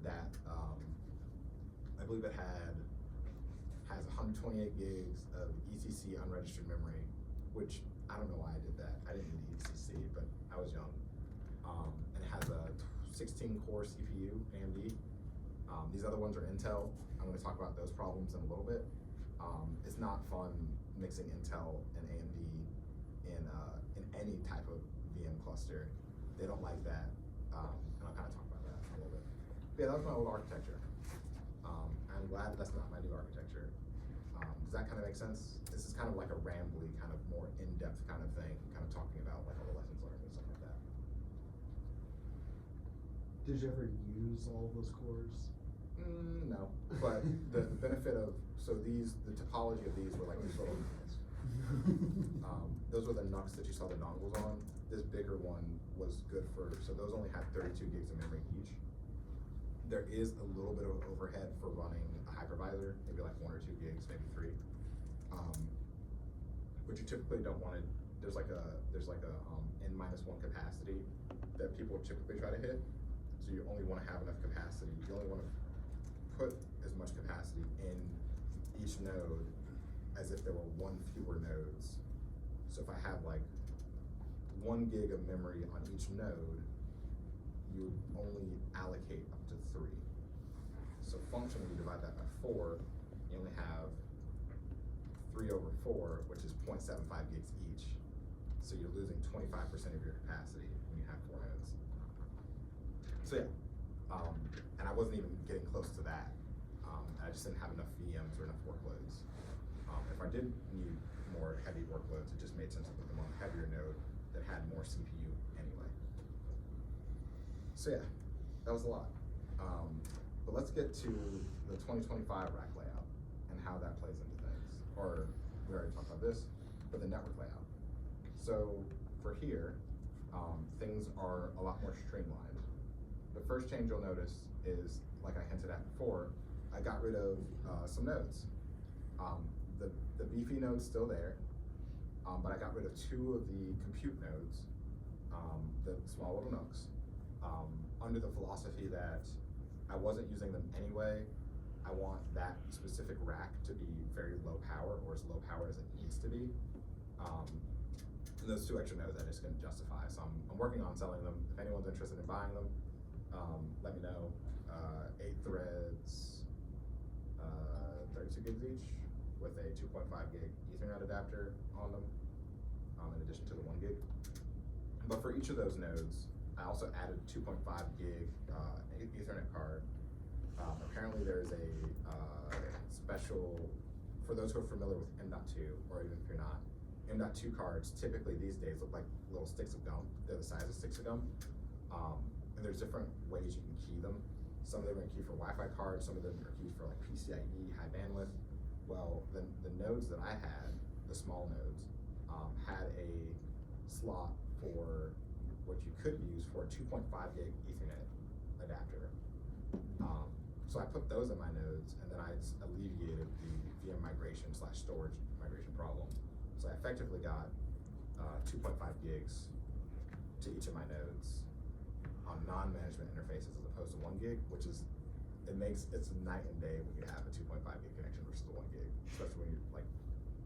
that I believe it has 128 gigs of ECC unregistered memory, which I don't know why I did that. I didn't need ECC, but I was young. And it has a 16 core CPU, AMD. These other ones are Intel. I'm gonna talk about those problems in a little bit. It's not fun mixing Intel and AMD in any type of VM cluster. They don't like that. And I'll kind of talk about that a little bit. But yeah, that was my old architecture. I'm glad that's not my new architecture. Does that kind of make sense? This is kind of like a rambly, kind of more in-depth kind of thing, kind of talking about like all the lessons learned and stuff like that. Did you ever use all of those cores? No, but the benefit of, so the topology of these were like these little, those were the NUCs that you saw the dongles on. This bigger one was good for, so those only had 32 gigs of memory each. There is a little bit of overhead for running a hypervisor, maybe like 1 or 2 gigs, maybe 3. But you typically don't want to, there's like a N-1 capacity that people typically try to hit. So you only want to have enough capacity. You only want to put as much capacity in each node as if there were 1 fewer nodes. So if I have like 1 gig of memory on each node, you would only allocate up to 3. So functionally, you divide that by 4, you only have 3 over 4, which is 0.75 gigs each. So you're losing 25% of your capacity when you have 4 nodes. So yeah, and I wasn't even getting close to that. I just didn't have enough VMs or enough workloads. If I did need more heavy workloads, it just made sense to put them on a heavier node that had more CPU anyway. So yeah, that was a lot. But let's get to the 2025 rack layout and how that plays into things. Or we already talked about this, but the network layout. So for here, things are a lot more streamlined. The first change you'll notice is, like I hinted at before, I got rid of some nodes. The beefy node's still there, but I got rid of 2 of the compute nodes, the small little NUCs, under the philosophy that I wasn't using them anyway. I want that specific rack to be very low power, or as low power as it needs to be. And those 2 extra nodes I just couldn't justify. So I'm working on selling them. If anyone's interested in buying them, let me know. 8 threads, 32 gigs each with a 2.5 gig Ethernet adapter on them, in addition to the 1 gig. But for each of those nodes, I also added 2.5 gig Ethernet card. Apparently there's a special, for those who are familiar with M.2, or even if you're not, M.2 cards typically these days look like little sticks of gum. They're the size of sticks of gum. And there's different ways you can key them. Some of them are keyed for Wi-Fi cards, some of them are keyed for like PCIe, high bandwidth. Well, the nodes that I had, the small nodes, had a slot for what you could use for a 2.5 gig Ethernet adapter. So I put those in my nodes, and then I alleviated the VM migration / storage migration problem. So I effectively got 2.5 gigs to each of my nodes on non-management interfaces as opposed to 1 gig, which is, it's night and day when you have a 2.5 gig connection versus the 1 gig, especially when you're like,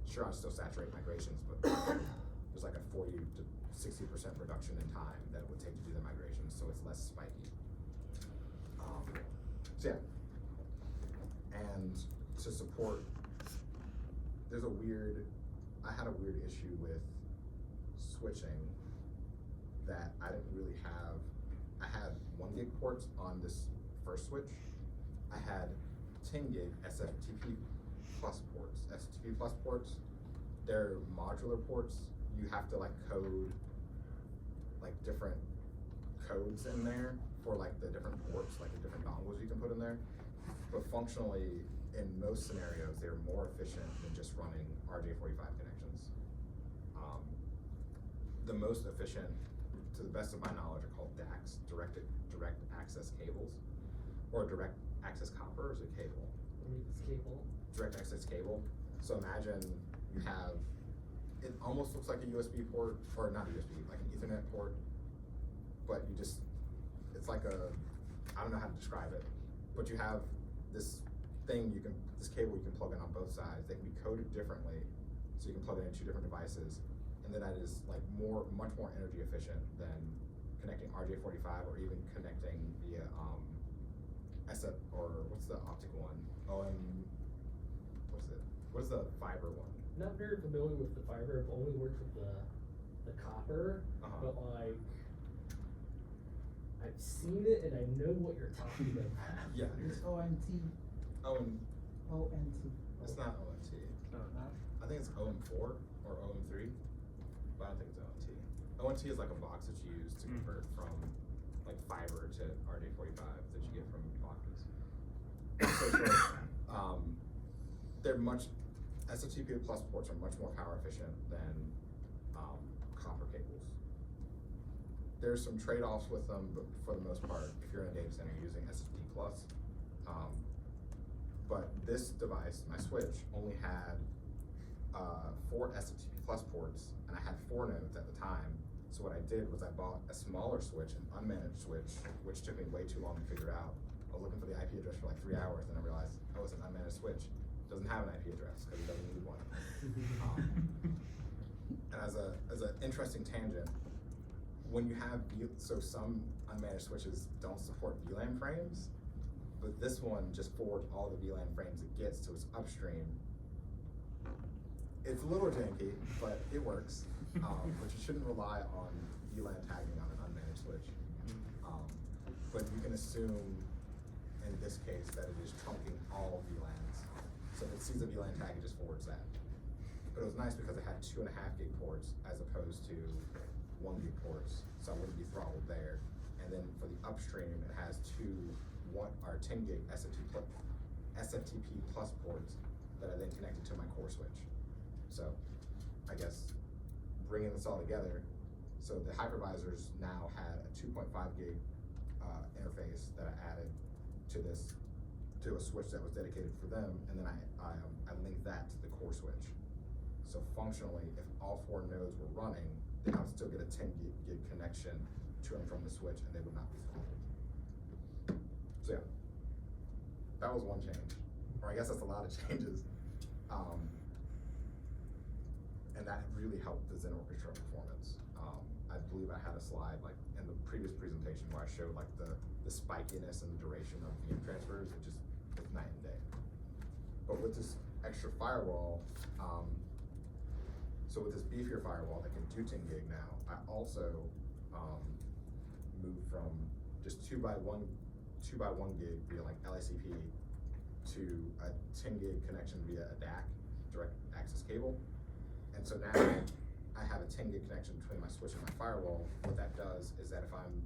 sure, I still saturate migrations, but there's like a 40 to 60% reduction in time that it would take to do the migration, so it's less spiky. So yeah, and to support, I had a weird issue with switching that I didn't really have. I had 1 gig ports on this first switch. I had 10 gig SFTP plus ports. SFTP plus ports, they're modular ports. You have to like code like different codes in there for like the different ports, like the different dongles you can put in there. But functionally, in most scenarios, they're more efficient than just running RJ45 connections. The most efficient, to the best of my knowledge, are called DACs, direct access cables, or direct access copper, or is it cable? It's cable. Direct access cable. So imagine you have, it almost looks like a USB port, or not a USB, like an Ethernet port, but you just, it's like I don't know how to describe it, but you have this thing this cable you can plug in on both sides. They can be coded differently, so you can plug it in 2 different devices, and then that is like much more energy efficient than connecting RJ45 or even connecting via SF, or what's the optical one? What is the fiber one? Not very familiar with the fiber. I've only worked with the copper, but like I've seen it and I know what you're talking about. Yeah. It's ONT. ONT. It's not ONT. No, not. I think it's OM4 or OM3, but I don't think it's ONT. ONT is like a box that you use to convert from like fiber to RJ45 that you get from boxes. So they're SFTP plus ports are much more power efficient than copper cables. There's some trade-offs with them, but for the most part, if you're in a data center using SFTP plus, but this device, my switch, only had 4 SFTP plus ports, and I had 4 nodes at the time. So what I did was I bought a smaller switch, an unmanaged switch, which took me way too long to figure out. I was looking for the IP address for like 3 hours, and I realized, oh, it's an unmanaged switch. It doesn't have an IP address because it doesn't need one. And as an interesting tangent, when you have some unmanaged switches don't support VLAN frames, but this one just forwards all the VLAN frames it gets to its upstream. It's a little janky, but it works. But you shouldn't rely on VLAN tagging on an unmanaged switch. But you can assume, in this case, that it is trunking all VLANs. So if it sees a VLAN tag, it just forwards that. But it was nice because it had 2.5 gig ports as opposed to 1 gig ports, so I wouldn't be throttled there. And then for the upstream, it has 10 gig SFTP plus ports that are then connected to my core switch. So I guess bringing this all together, so the hypervisors now had a 2.5 gig interface that I added to a switch that was dedicated for them, and then I linked that to the core switch. So functionally, if all 4 nodes were running, then I would still get a 10 gig connection to and from the switch, and they would not be throttled. So yeah, that was one change, or I guess that's a lot of changes. And that really helped the Zen Orchestra performance. I believe I had a slide like in the previous presentation where I showed like the spikiness and the duration of VM transfers. It's night and day. But with this extra firewall, so with this beefier firewall that can do 10 gig now, I also moved from just 2 by 1 gig via like LACP to a 10 gig connection via a DAC, direct access cable. And so now I have a 10 gig connection between my switch and my firewall. What that does is that if I'm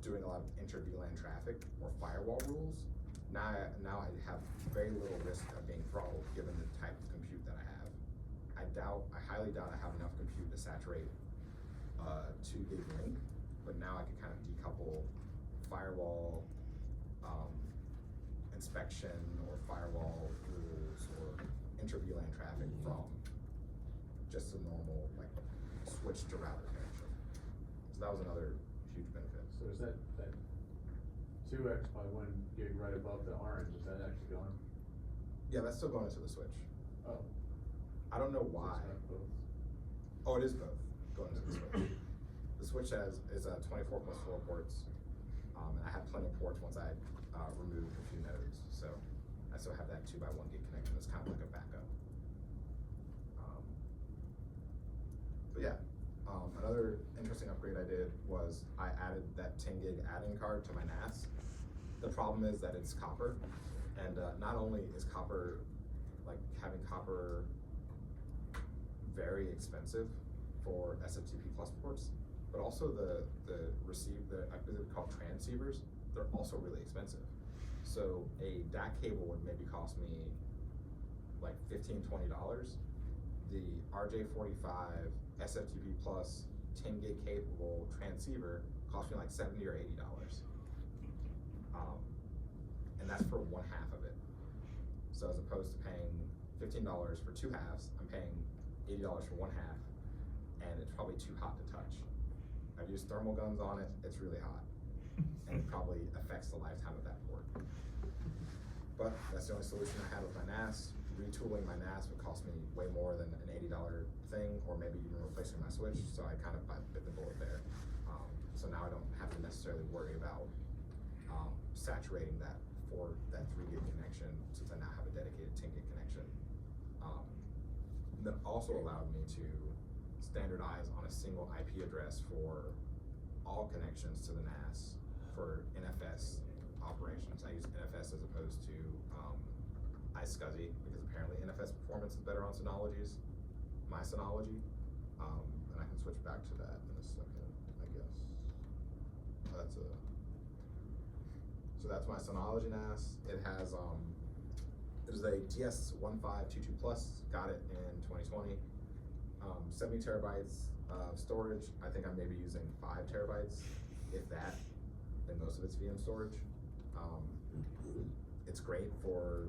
doing a lot of inter-VLAN traffic or firewall rules, now I have very little risk of being throttled given the type of compute that I have. I highly doubt I have enough compute to saturate 2 gig link, but now I can kind of decouple firewall inspection or firewall rules or inter-VLAN traffic from just a normal like switch to router connection. So that was another huge benefit. So is that 2x by 1 gig right above the orange, is that actually going? Yeah, that's still going into the switch. Oh. I don't know So why. it's not both. Oh, it is both going into the switch. The switch is 24 plus 4 ports, and I had plenty of ports once I removed a few nodes. So I still have that 2 by 1 gig connection. It's kind of like a backup. But yeah, another interesting upgrade I did was I added that 10 gig add-in card to my NAS. The problem is that it's copper, and not only is copper, like having copper very expensive for SFTP plus ports, but also the I believe they're called transceivers, they're also really expensive. So a DAC cable would maybe cost me like $15–20. The RJ45 SFTP plus 10 gig capable transceiver cost me like $70 or $80. And that's for 1/2 of it. So as opposed to paying $15 for 2 halves, I'm paying $80 for 1/2, and it's probably too hot to touch. I've used thermal guns on it, it's really hot. And it probably affects the lifetime of that port. But that's the only solution I had with my NAS. Retooling my NAS would cost me way more than an $80 thing, or maybe even replacing my switch, so I kind of bit the bullet there. So now I don't have to necessarily worry about saturating that 3 gig connection, since I now have a dedicated 10 gig connection. That also allowed me to standardize on a single IP address for all connections to the NAS for NFS operations. I use NFS as opposed to iSCSI because apparently NFS performance is better on Synologies, my Synology, and I can switch back to that in a second, I guess. So that's my Synology NAS. It has it is a DS1522 Plus, got it in 2020. 70 terabytes of storage. I think I'm maybe using 5 terabytes, if that, in most of its VM storage. It's great or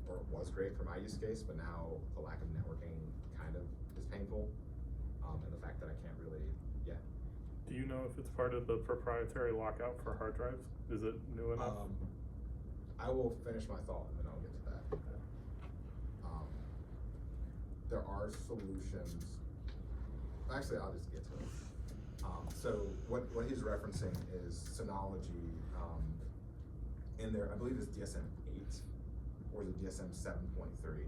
it was great for my use case, but now the lack of networking kind of is painful. And the fact that I can't really, Do you know if it's part of the proprietary lockout for hard drives? Is it new enough? I will finish my thought and then I'll get to that. There are solutions. Actually, I'll just get to it. So what he's referencing is Synology in there, I believe it's DSM 8 or the DSM 7.3.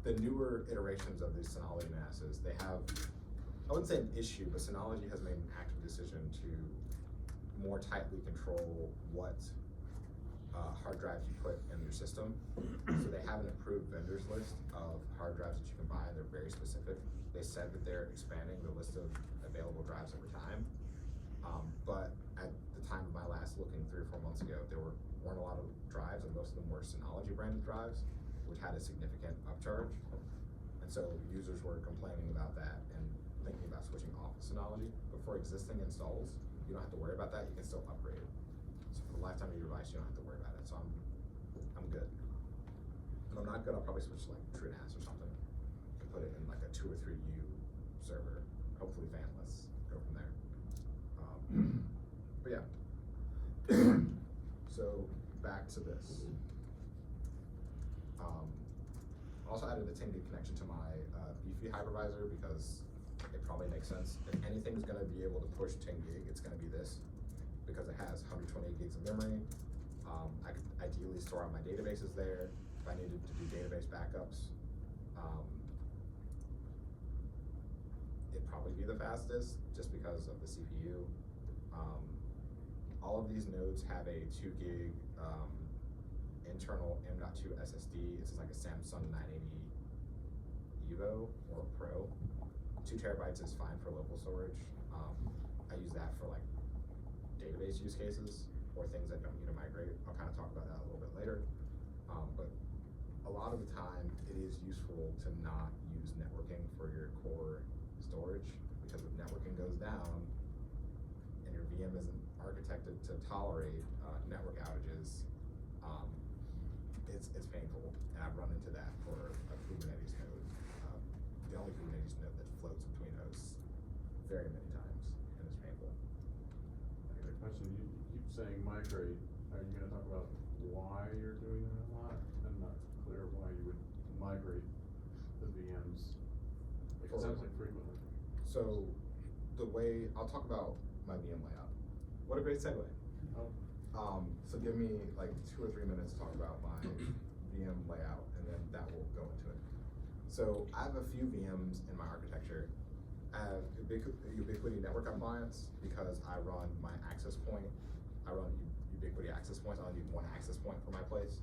The newer iterations of these Synology NASs, they have, I wouldn't say an issue, but Synology has made an active decision to more tightly control what hard drives you put in your system. So they have an approved vendors list of hard drives that you can buy, and they're very specific. They said that they're expanding the list of available drives over time. But at the time of my last looking 3 or 4 months ago, there weren't a lot of drives, and most of them were Synology branded drives, which had a significant upcharge. And so users were complaining about that and thinking about switching off of Synology. But for existing installs, you don't have to worry about that. You can still upgrade. So for the lifetime of your device, you don't have to worry about it. So I'm good. If I'm not good, I'll probably switch to like TriLUG or something and put it in like a 2 or 3 U server, hopefully fanless. Go from there. But yeah. So back to this. Also added a 10 gig connection to my beefy hypervisor because it probably makes sense. If anything's going to be able to push 10 gig, it's going to be this because it has 128 gigs of memory. I could ideally store all my databases there. If I needed to do database backups, it'd probably be the fastest just because of the CPU. All of these nodes have a 2 gig internal M.2 SSD. It's like a Samsung 980 Evo or Pro. 2 terabytes is fine for local storage. I use that for like database use cases or things that don't need to migrate. I'll kind of talk about that a little bit later. But a lot of the time it is useful to not use networking for your core storage, because if networking goes down and your VM isn't architected to tolerate network outages, it's painful. And I've run into that for a Kubernetes node, the only Kubernetes node that floats between hosts, very many times, and it's painful. Question, you keep saying migrate, are you gonna talk about why you're doing that a lot? I'm not clear why you would migrate the VMs. Like, it sounds like frequently. So the way, I'll talk about my VM layout. What a great segue. Oh. So give me like 2 or 3 minutes to talk about my VM layout, and then that will go into it. So I have a few VMs in my architecture. I have Ubiquity network compliance because I run my access point. I run Ubiquity access points. I only need 1 access point for my place.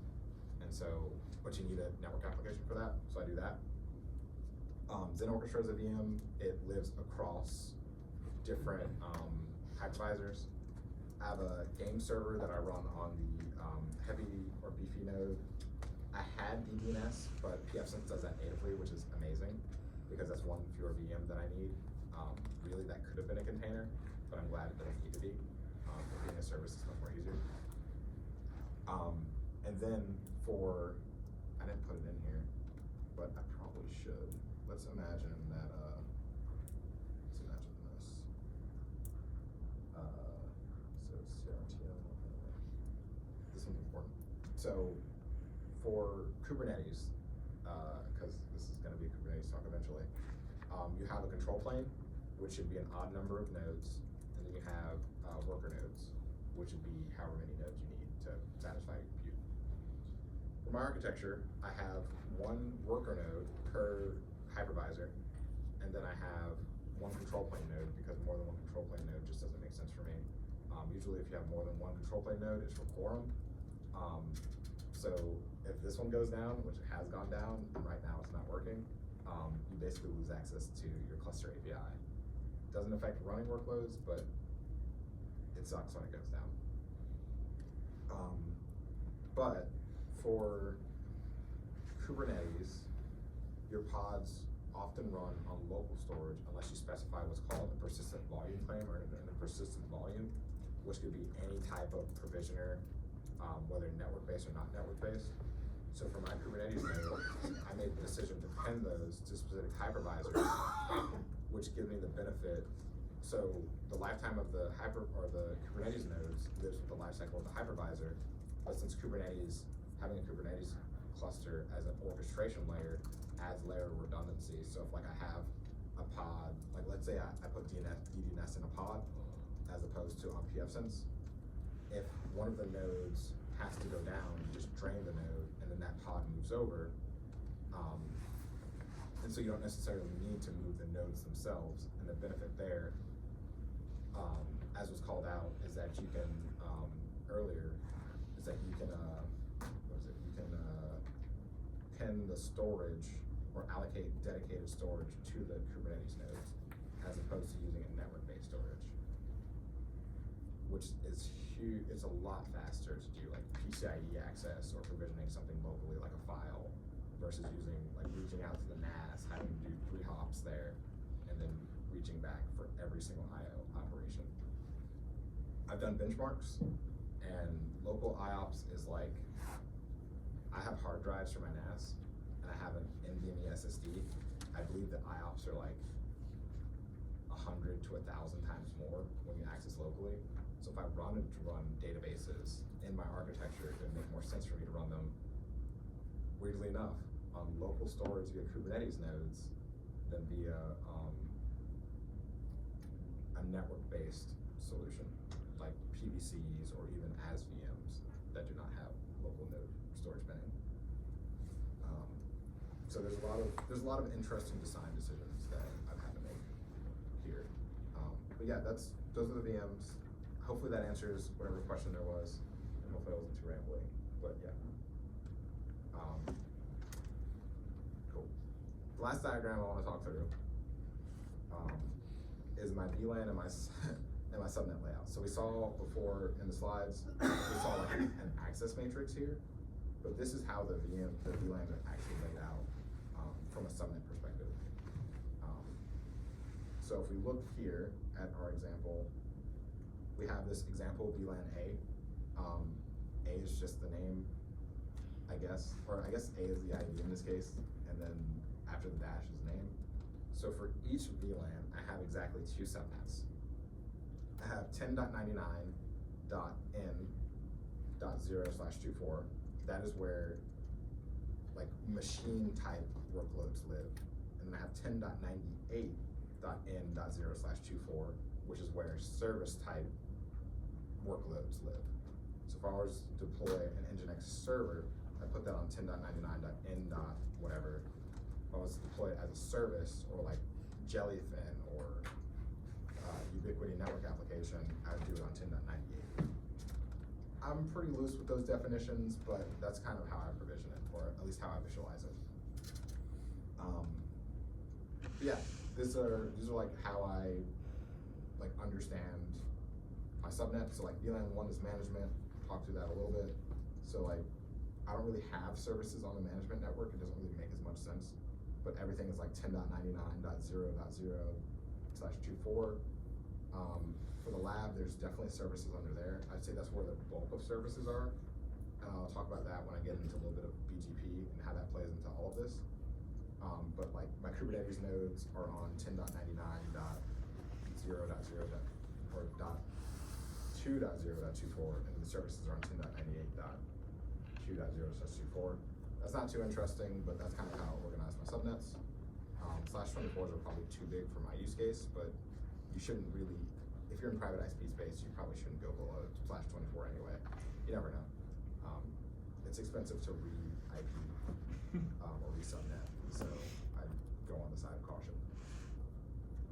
And so, but you need a network application for that, so I do that. Zen Orchestra is a VM. It lives across different hypervisors. I have a game server that I run on the heavy or beefy node. I had DDNS, but pfSense does that natively, which is amazing because that's 1 fewer VM that I need. Really, that could have been a container, but I'm glad it doesn't need to be. Being a service is much more easier. And then I didn't put it in here, but I probably should. Let's imagine that, let's imagine this. So CRTL, this one's important. So for Kubernetes, because this is gonna be a Kubernetes talk eventually, you have a control plane, which should be an odd number of nodes, and then you have worker nodes, which would be however many nodes you need to satisfy your compute. For my architecture, I have 1 worker node per hypervisor, and then I have 1 control plane node, because more than 1 control plane node just doesn't make sense for me. Usually if you have more than 1 control plane node, it's for quorum. So if this one goes down, which it has gone down, and right now it's not working, you basically lose access to your cluster API. Doesn't affect running workloads, but it sucks when it goes down. But for Kubernetes, your pods often run on local storage unless you specify what's called a persistent volume claim or a persistent volume, which could be any type of provisioner, whether network-based or not network-based. So for my Kubernetes node, I made the decision to pin those to specific hypervisors, which give me the benefit. So the lifetime of the Kubernetes nodes lives with the lifecycle of the hypervisor, but since having a Kubernetes cluster as an orchestration layer adds layer of redundancy. So if like I have a pod, like let's say I put DDNS in a pod as opposed to on pfSense, if one of the nodes has to go down, you just drain the node and then that pod moves over. And so you don't necessarily need to move the nodes themselves. And the benefit there, as was called out, is that you can, earlier, is that you can, you can pin the storage or allocate dedicated storage to the Kubernetes nodes as opposed to using a network-based storage, which is huge. It's a lot faster to do like PCIe access or provisioning something locally like a file versus using like reaching out to the NAS, having to do 3 hops there, and then reaching back for every single IO operation. I've done benchmarks, and local IOPS is like, I have hard drives for my NAS, and I have an NVMe SSD. I believe that IOPS are like 100 to 1,000 times more when you access locally. So if I wanted to run databases in my architecture, it would make more sense for me to run them, weirdly enough, on local storage via Kubernetes nodes than via a network-based solution like PVCs or even as VMs that do not have local node storage binning. So there's a lot of interesting design decisions that I've had to make here. But yeah, those are the VMs. Hopefully that answers whatever question there was, and hopefully I wasn't too rambling, but yeah. Cool. The last diagram I want to talk through is my VLAN and my and my subnet layout. So we saw before in the slides, we saw like an access matrix here, but this is how the VLANs are actually laid out from a subnet perspective. So if we look here at our example, we have this example VLAN A. A is just the name, I guess, or I guess A is the ID in this case, and then after the dash is name. So for each VLAN, I have exactly 2 subnets. I have 10.99.n.0/24. That is where like machine type workloads live. And then I have 10.98.n.0/24, which is where service type workloads live. So if I was to deploy an Nginx server, I put that on 10.99.n. whatever. If I was to deploy it as a service, or like Jellyfin or Ubiquity network application, I would do it on 10.98. I'm pretty loose with those definitions, but that's kind of how I provision it, or at least how I visualize it. Yeah, these are like how I like understand my subnet. So like VLAN 1 is management. Talk through that a little bit. So like I don't really have services on the management network. It doesn't really make as much sense. But everything is like 10.99.0.0/24. For the lab, there's definitely services under there. I'd say that's where the bulk of services are. And I'll talk about that when I get into a little bit of BGP and how that plays into all of this. But like my Kubernetes nodes are on 10.99.0.0 or .2.0.24, and the services are on 10.98.2.0/24. That's not too interesting, but that's kind of how I organize my subnets. /24s are probably too big for my use case, but you shouldn't really, if you're in private ISP space, you probably shouldn't go below /24 anyway. You never know. It's expensive to re-IP or re-subnet, so I'd go on the side of caution.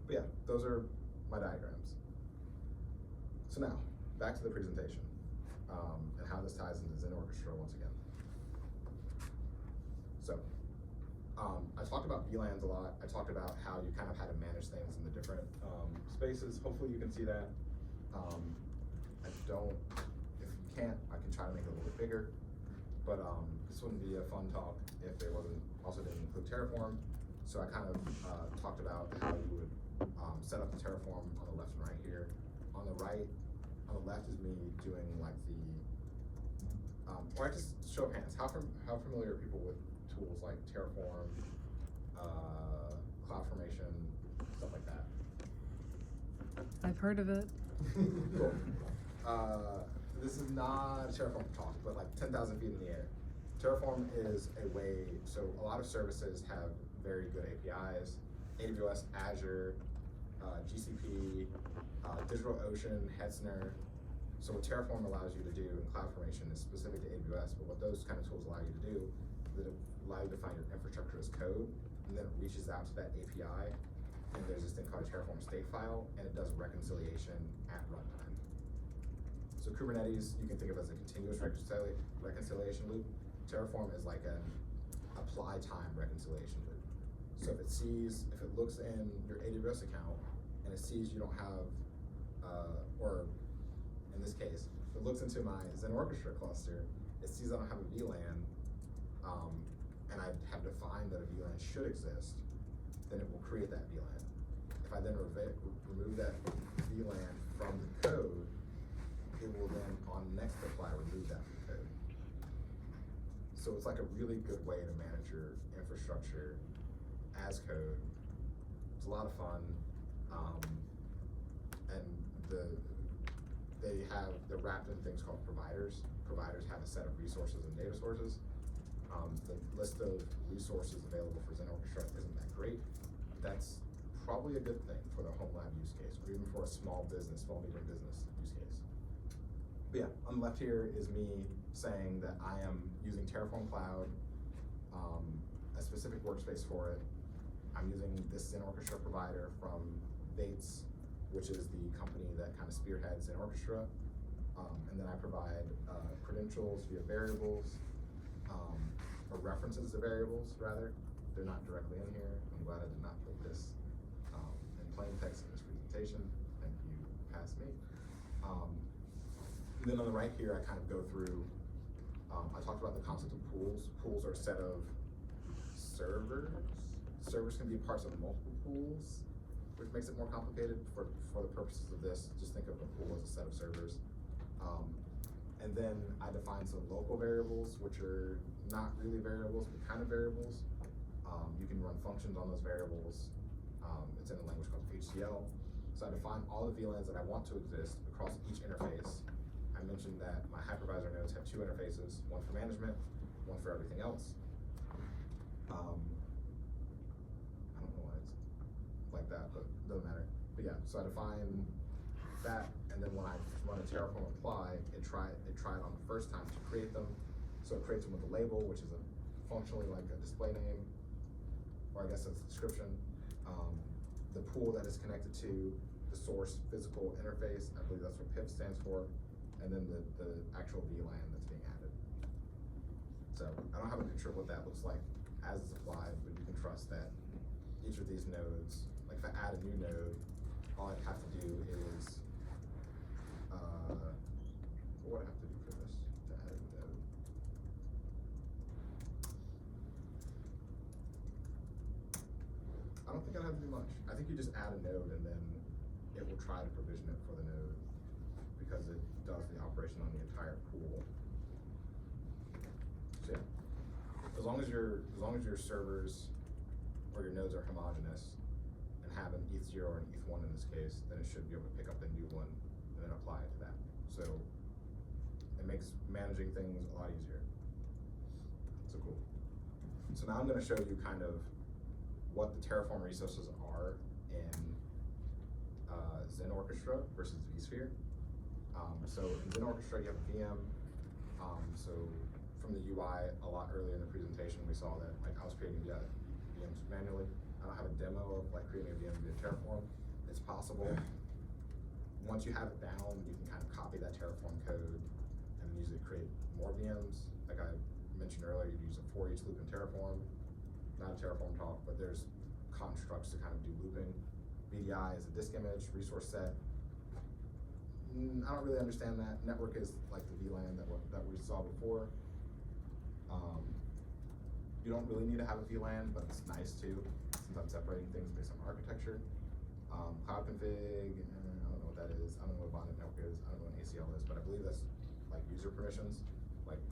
But yeah, those are my diagrams. So now, back to the presentation, and how this ties into Zen Orchestra once again. So, I talked about VLANs a lot. I talked about how you kind of had to manage things in the different spaces. Hopefully you can see that. If you can't, I can try to make it a little bit bigger. But this wouldn't be a fun talk if it didn't include Terraform. So I kind of talked about how you would set up the Terraform on the left and right here. On the right, on the left is me doing like the, or I just show of hands. How familiar are people with tools like Terraform, CloudFormation, stuff like that? I've heard of it. Cool. This is not a Terraform talk, but like 10,000 feet in the air. Terraform is a way, so a lot of services have very good APIs. AWS, Azure, GCP, DigitalOcean, Hetzner. So what Terraform allows you to do, and CloudFormation is specific to AWS, but what those kind of tools allow you to do, that allow you to find your infrastructure as code, and then it reaches out to that API, and there's this thing called a Terraform state file, and it does reconciliation at runtime. So Kubernetes, you can think of as a continuous reconciliation loop. Terraform is like an apply time reconciliation loop. So if it looks in your AWS account, and it sees you don't have, or in this case, if it looks into my Zen Orchestra cluster, it sees I don't have a VLAN, and I have defined that a VLAN should exist, then it will create that VLAN. If I then remove that VLAN from the code, it will then, on next apply, remove that from code. So it's like a really good way to manage your infrastructure as code. It's a lot of fun, and they're wrapped in things called providers. Providers have a set of resources and data sources. The list of resources available for Zen Orchestra isn't that great. That's probably a good thing for the Homelab use case, or even for a small medium business use case. But yeah, on the left here is me saying that I am using Terraform Cloud, a specific workspace for it. I'm using this Zen Orchestra provider from Bates, which is the company that kind of spearheads Zen Orchestra. And then I provide credentials via variables, or references to variables, rather. They're not directly in here. I'm glad I did not put this in plain text in this presentation. Thank you, past me. And then on the right here, I kind of go through, I talked about the concept of pools. Pools are a set of servers. Servers can be parts of multiple pools, which makes it more complicated. For the purposes of this, just think of a pool as a set of servers. And then I define some local variables, which are not really variables, but kind of variables. You can run functions on those variables. It's in a language called HCL. So I define all the VLANs that I want to exist across each interface. I mentioned that my hypervisor nodes have two interfaces, one for management, one for everything else. I don't know why it's like that, but it doesn't matter. But yeah, so I define that, and then when I run a Terraform apply, it tried on the first time to create them. So it creates them with a label, which is functionally like a display name, or I guess that's a description. The pool that is connected to the source physical interface, I believe that's what PIP stands for, and then the actual VLAN that's being added. So I don't have a picture of what that looks like as it's applied, but you can trust that each of these nodes, like if I add a new node, all I'd have to do is, what would I have to do for this to add a new node? I don't think I'd have to do much. I think you just add a node and then it will try to provision it for the node because it does the operation on the entire pool. So yeah, as long as your servers or your nodes are homogeneous and have an ETH0 or an ETH1 in this case, then it should be able to pick up the new one and then apply it to that. So it makes managing things a lot easier. So cool. So now I'm going to show you kind of what the Terraform resources are in Zen Orchestra versus vSphere. So in Zen Orchestra, you have a VM. So from the UI, a lot earlier in the presentation, we saw that like I was creating VMs manually. I don't have a demo of like creating a VM via Terraform. It's possible. Once you have it down, you can kind of copy that Terraform code and use it to create more VMs. Like I mentioned earlier, you use a for each loop in Terraform. Not a Terraform talk, but there's constructs to kind of do looping. VDI is a disk image, resource set. I don't really understand that. Network is like the VLAN that we saw before. You don't really need to have a VLAN, but it's nice too, since I'm separating things based on architecture. Cloud config, I don't know what that is. I don't know what bonded network is. I don't know what an ACL is, but I believe that's like user permissions. Like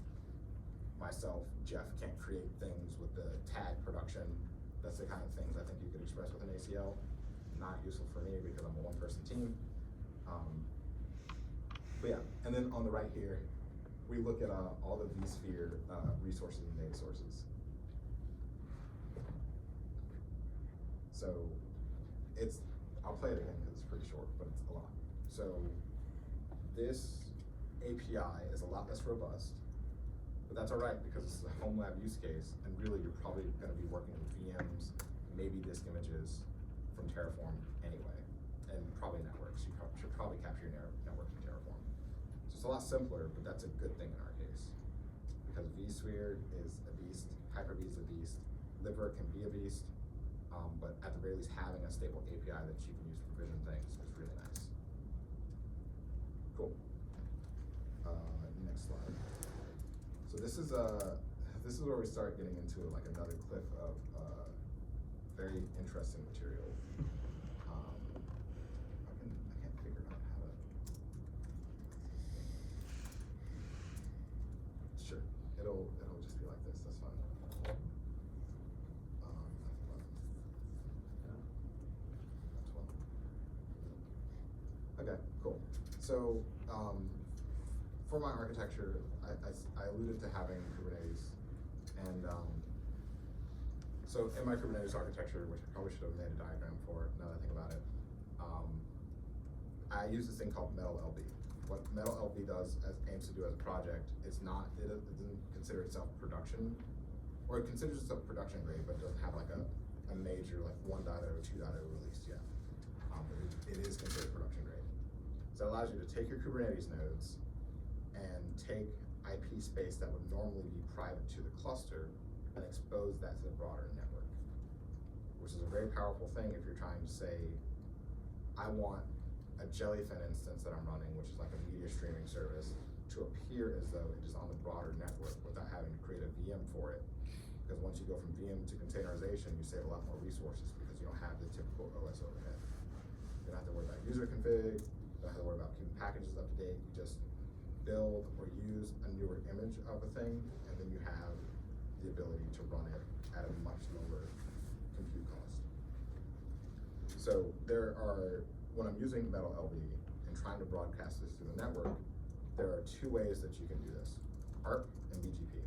myself, Jeff, can't create things with the tag production. That's the kind of things I think you could express with an ACL. Not useful for me because I'm a one-person team. But yeah, and then on the right here, we look at all the vSphere resources and data sources. So I'll play it again because it's pretty short, but it's a lot. So this API is a lot less robust, but that's all right because it's a Homelab use case, and really you're probably going to be working with VMs, maybe disk images from Terraform anyway, and probably networks. You should probably capture your network from Terraform. So it's a lot simpler, but that's a good thing in our case because vSphere is a beast, Hyper-V is a beast, Liver can be a beast, but at the very least having a stable API that you can use to provision things is really nice. Cool. Next slide. So this is where we start getting into like another cliff of very interesting material. I can't figure out how to. Sure, it'll just be like this. That's fine. Okay, cool. So for my architecture, I alluded to having Kubernetes, and so in my Kubernetes architecture, which I probably should have made a diagram for now that I think about it, I use this thing called Metal LB. What Metal LB aims to do as a project is it doesn't consider itself production or it considers itself production grade, but doesn't have like a major like 1.0, 2.0 release yet. But it is considered production grade. So it allows you to take your Kubernetes nodes and take IP space that would normally be private to the cluster and expose that to the broader network, which is a very powerful thing if you're trying to say, I want a Jellyfin instance that I'm running, which is like a media streaming service, to appear as though it is on the broader network without having to create a VM for it. Because once you go from VM to containerization, you save a lot more resources because you don't have the typical OS overhead. You don't have to worry about user config, you don't have to worry about keeping packages up to date. You just build or use a newer image of a thing, and then you have the ability to run it at a much lower compute cost. So there are, when I'm using Metal LB and trying to broadcast this through the network, there are two ways that you can do this, ARP and BGP.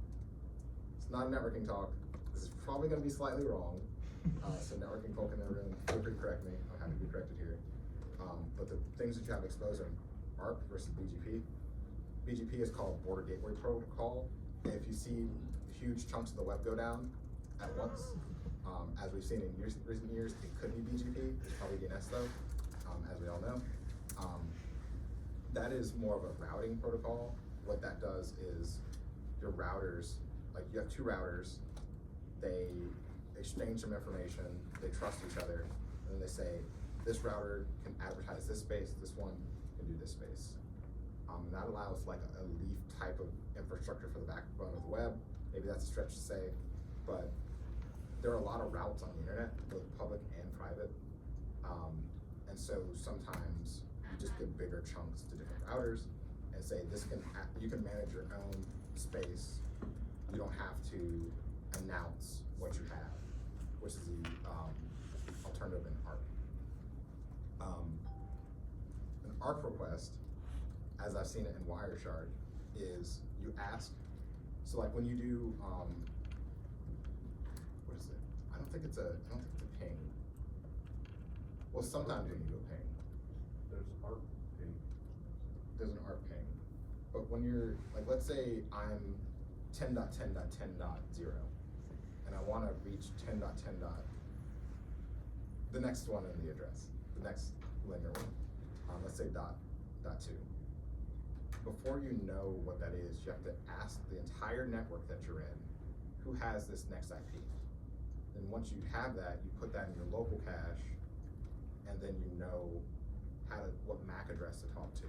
It's not a networking talk. This is probably gonna be slightly wrong. So networking folk in the room, feel free to correct me. I'm happy to be corrected here. But the things that you have exposed are ARP versus BGP. BGP is called Border Gateway Protocol. If you see huge chunks of the web go down at once, as we've seen in recent years, it could be BGP. It's probably DNS though, as we all know. That is more of a routing protocol. What that does is your routers, like you have two routers, they exchange some information, they trust each other, and then they say, this router can advertise this space, this one can do this space. That allows like a leaf type of infrastructure for the backbone of the web. Maybe that's a stretch to say, but there are a lot of routes on the internet, both public and private. And so sometimes you just give bigger chunks to different routers and say, you can manage your own space. You don't have to announce what you have, which is the alternative in ARP. An ARP request, as I've seen it in Wireshark, is you ask, so like when you do, what is it? I don't think it's a ping. Well, sometimes when you do a ping. There's ARP ping. There's an ARP ping. But when you're, like, let's say I'm 10.10.10.0, and I wanna reach 10.10. The next one in the address, the next linear one, let's say dot 2. Before you know what that is, you have to ask the entire network that you're in, who has this next IP? And once you have that, you put that in your local cache, and then you know what MAC address to talk to,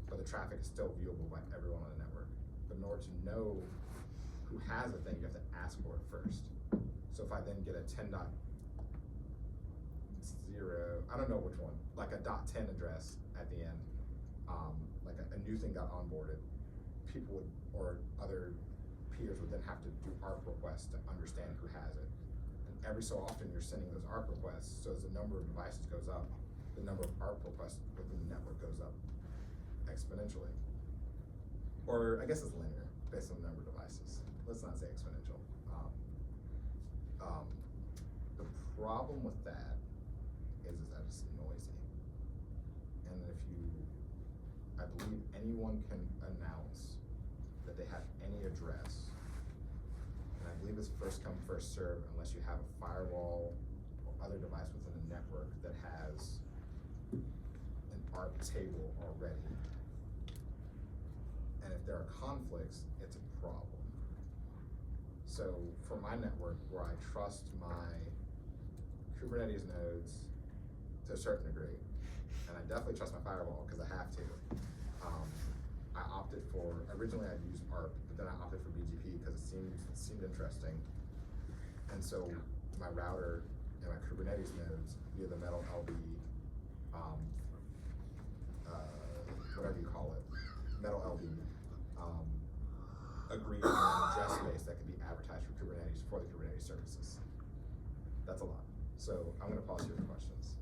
but the traffic is still viewable by everyone on the network. But in order to know who has a thing, you have to ask for it first. So if I then get a 10.0, I don't know which one, like a .10 address at the end, like a new thing got onboarded, people would, or other peers would then have to do ARP requests to understand who has it. And every so often you're sending those ARP requests, so as the number of devices goes up, the number of ARP requests within the network goes up exponentially. Or I guess it's linear, based on the number of devices. Let's not say exponential. The problem with that is that it's noisy. And I believe anyone can announce that they have any address, and I believe it's first come, first serve, unless you have a firewall or other device within the network that has an ARP table already. And if there are conflicts, it's a problem. So for my network, where I trust my Kubernetes nodes to a certain degree, and I definitely trust my firewall because I have to. I opted for, originally I'd used ARP, but then I opted for BGP because it seemed interesting. And so my router and my Kubernetes nodes via the Metal LB, whatever you call it, Metal LB, agreed on an address space that could be advertised for Kubernetes for the Kubernetes services. That's a lot. So I'm gonna pause here for questions.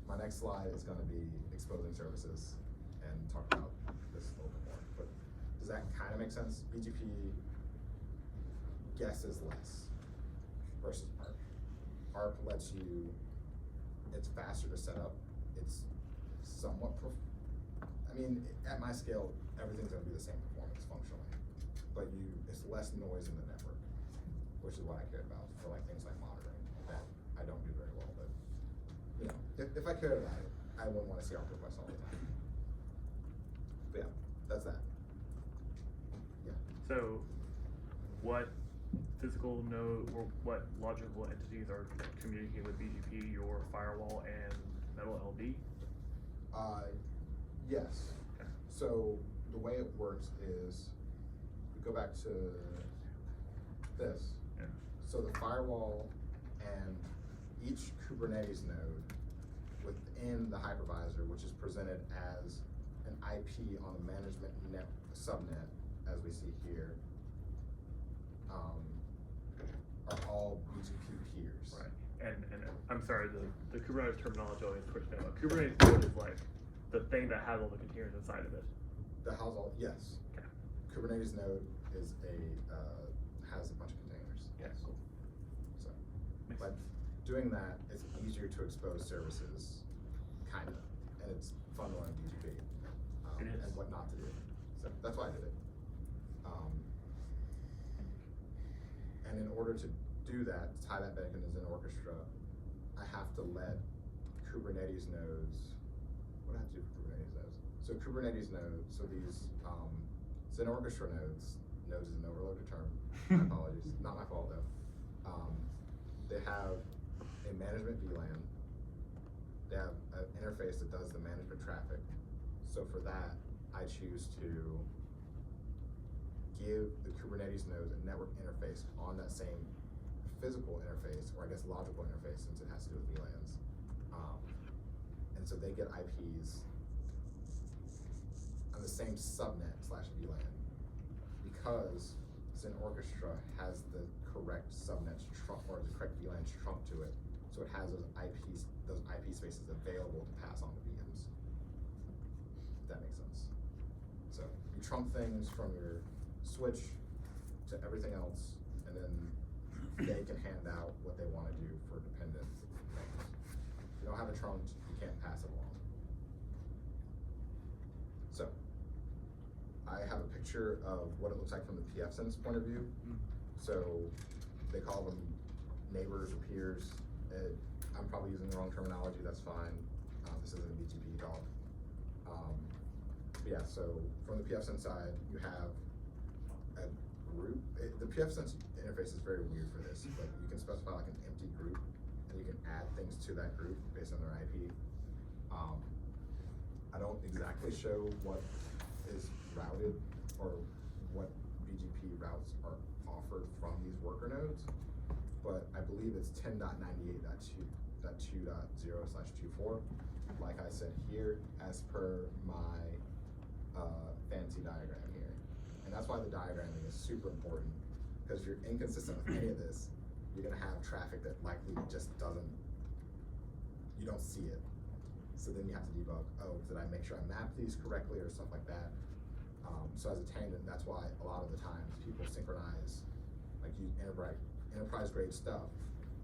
My next slide is gonna be exposing services and talk about this a little bit more. But does that kind of make sense? BGP guesses less versus ARP. ARP lets you, it's faster to set up. It's somewhat, at my scale, everything's gonna be the same performance functionally, but it's less noise in the network. which is what I cared about for like things like monitoring that I don't do very well, but you know, if I cared about it, I wouldn't want to see ARC requests all the time. But yeah, that's that. Yeah. So, what physical node or what logical entities are communicating with BGP, your firewall and metal LB? Yes. Okay. So the way it works is, we go back to this. Yeah. So the firewall and each Kubernetes node within the hypervisor, which is presented as an IP on the management net subnet, as we see here, are all BGP peers. Right. And I'm sorry, the Kubernetes terminology always pushed me out. Kubernetes node is like the thing that has all the containers inside of it. The house all, yes. Okay. Kubernetes node is has a bunch of containers. Yeah, cool. So, Makes but sense. doing that, it's easier to expose services, kind of, and it's fun to learn BGP It is. and what not to do. So that's why I did it. And in order to do that, tie that back into Zen Orchestra, I have to let Kubernetes nodes. What do I have to do for Kubernetes nodes? So Kubernetes nodes, so these Zen Orchestra nodes is an overloaded term. My apologies, not my fault though. They have a management VLAN. They have an interface that does the management traffic. So for that, I choose to give the Kubernetes nodes a network interface on that same physical interface, or I guess logical interface, since it has to do with VLANs. And so they get IPs on the same subnet / VLAN, because Zen Orchestra has the correct subnets trunk, or the correct VLANs trunk to it, so it has those IP spaces available to pass on to VMs. If that makes sense. So you trunk things from your switch to everything else, and then they can hand out what they want to do for dependent things. If you don't have it trunked, you can't pass it along. So I have a picture of what it looks like from the PFSense point of view. So they call them neighbors or peers. I'm probably using the wrong terminology, that's fine. This isn't a BGP talk. But yeah, so from the PFSense side, you have a group. The PFSense interface is very weird for this, but you can specify like an empty group, and you can add things to that group based on their IP. I don't exactly show what is routed or what BGP routes are offered from these worker nodes, but I believe it's 10.98.2.0/24. Like I said here, as per my fancy diagram here. And that's why the diagramming is super important, because if you're inconsistent with any of this, you're gonna have traffic that likely just you don't see it. So then you have to debug, oh, did I make sure I mapped these correctly or stuff like that? So as a tangent, that's why a lot of the times people synchronize, like use enterprise grade stuff,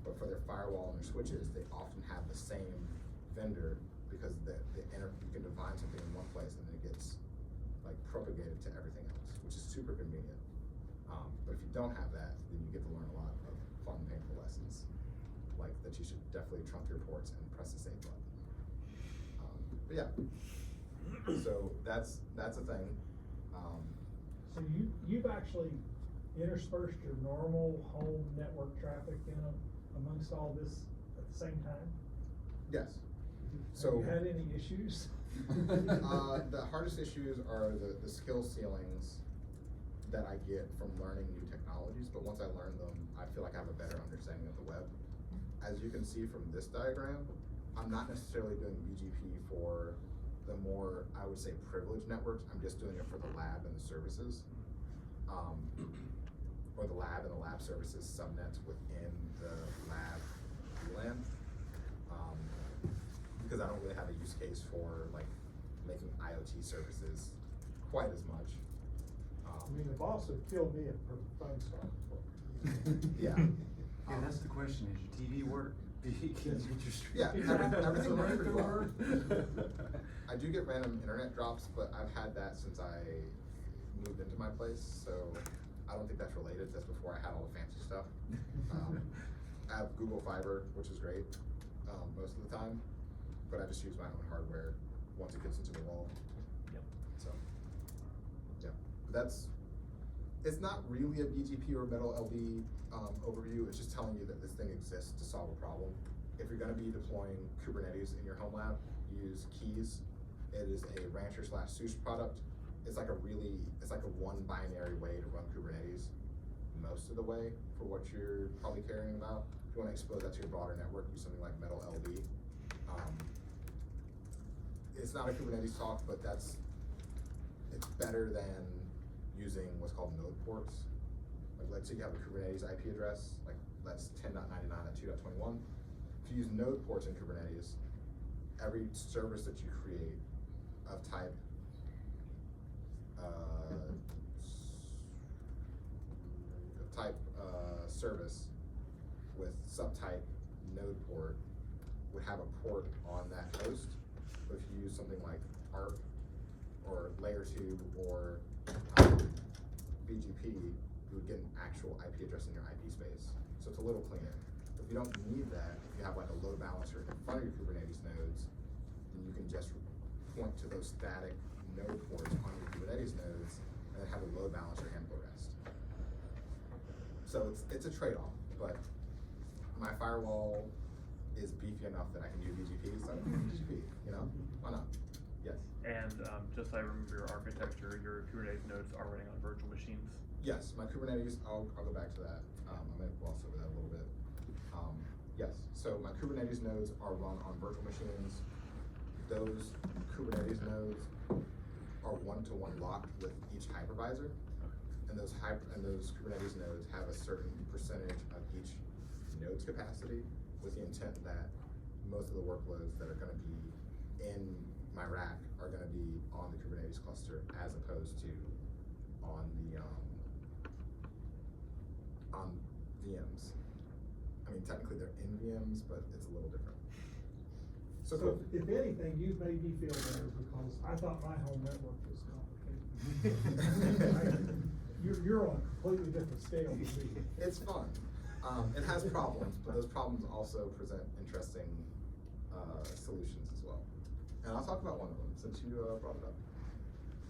but for their firewall and their switches, they often have the same vendor, because you can define something in one place and then it gets like propagated to everything else, which is super convenient. But if you don't have that, then you get to learn a lot of fun, painful lessons, like that you should definitely trunk your ports and press the save button. But yeah, so that's a thing. So you've actually interspersed your normal home network traffic amongst all this at the same time? Yes. Have you had any issues? The hardest issues are the skill ceilings that I get from learning new technologies, but once I learn them, I feel like I have a better understanding of the web. As you can see from this diagram, I'm not necessarily doing BGP for the more, I would say, privileged networks. I'm just doing it for the lab and the services, or the lab and the lab services subnets within the lab VLAN, because I don't really have a use case for like making IoT services quite as much. I mean, the boss would kill me if her phone stopped working. Yeah. Yeah, that's the question, is your TV work? Can you get your stream? Yeah, everything runs pretty well. I do get random internet drops, but I've had that since I moved into my place, so I don't think that's related, that's before I had all the fancy stuff. I have Google Fiber, which is great, most of the time, but I just use my own hardware once it gets into the wall. Yep. So, yeah, but it's not really a BGP or metal LB overview, it's just telling you that this thing exists to solve a problem. If you're gonna be deploying Kubernetes in your home lab, use Keys. It is a Rancher/SUSE product. It's like a one binary way to run Kubernetes most of the way for what you're probably caring about. If you wanna expose that to your broader network, use something like metal LB. It's not a Kubernetes talk, but it's better than using what's called node ports. Like let's say you have a Kubernetes IP address, like that's 10.99.2.21. If you use node ports in Kubernetes, every service that you create of type service with subtype node port would have a port on that host. But if you use something like ARP or Layer 2 or BGP, you would get an actual IP address in your IP space. So it's a little cleaner. If you don't need that, if you have like a load balancer in front of your Kubernetes nodes, then you can just point to those static node ports on your Kubernetes nodes and then have a load balancer handle the rest. So it's a trade-off, but my firewall is beefy enough that I can do BGP, so I can do BGP, you know? Why not? Yes. And just so I remember your architecture, your Kubernetes nodes are running on virtual machines? Yes, my Kubernetes, I'll go back to that. I might gloss over that a little bit. Yes, so my Kubernetes nodes are run on virtual machines. Those Kubernetes nodes are one-to-one locked with each hypervisor. And those Kubernetes nodes have a certain percentage of each node's capacity with the intent that most of the workloads that are gonna be in my rack are gonna be on the Kubernetes cluster as opposed to on VMs. I mean, technically they're in VMs, but it's a little different. So cool. If anything, you've made me feel better because I thought my home network was complicated. You're on a completely different scale than me. It's fun. It has problems, but those problems also present interesting solutions as well. And I'll talk about one of them since you brought it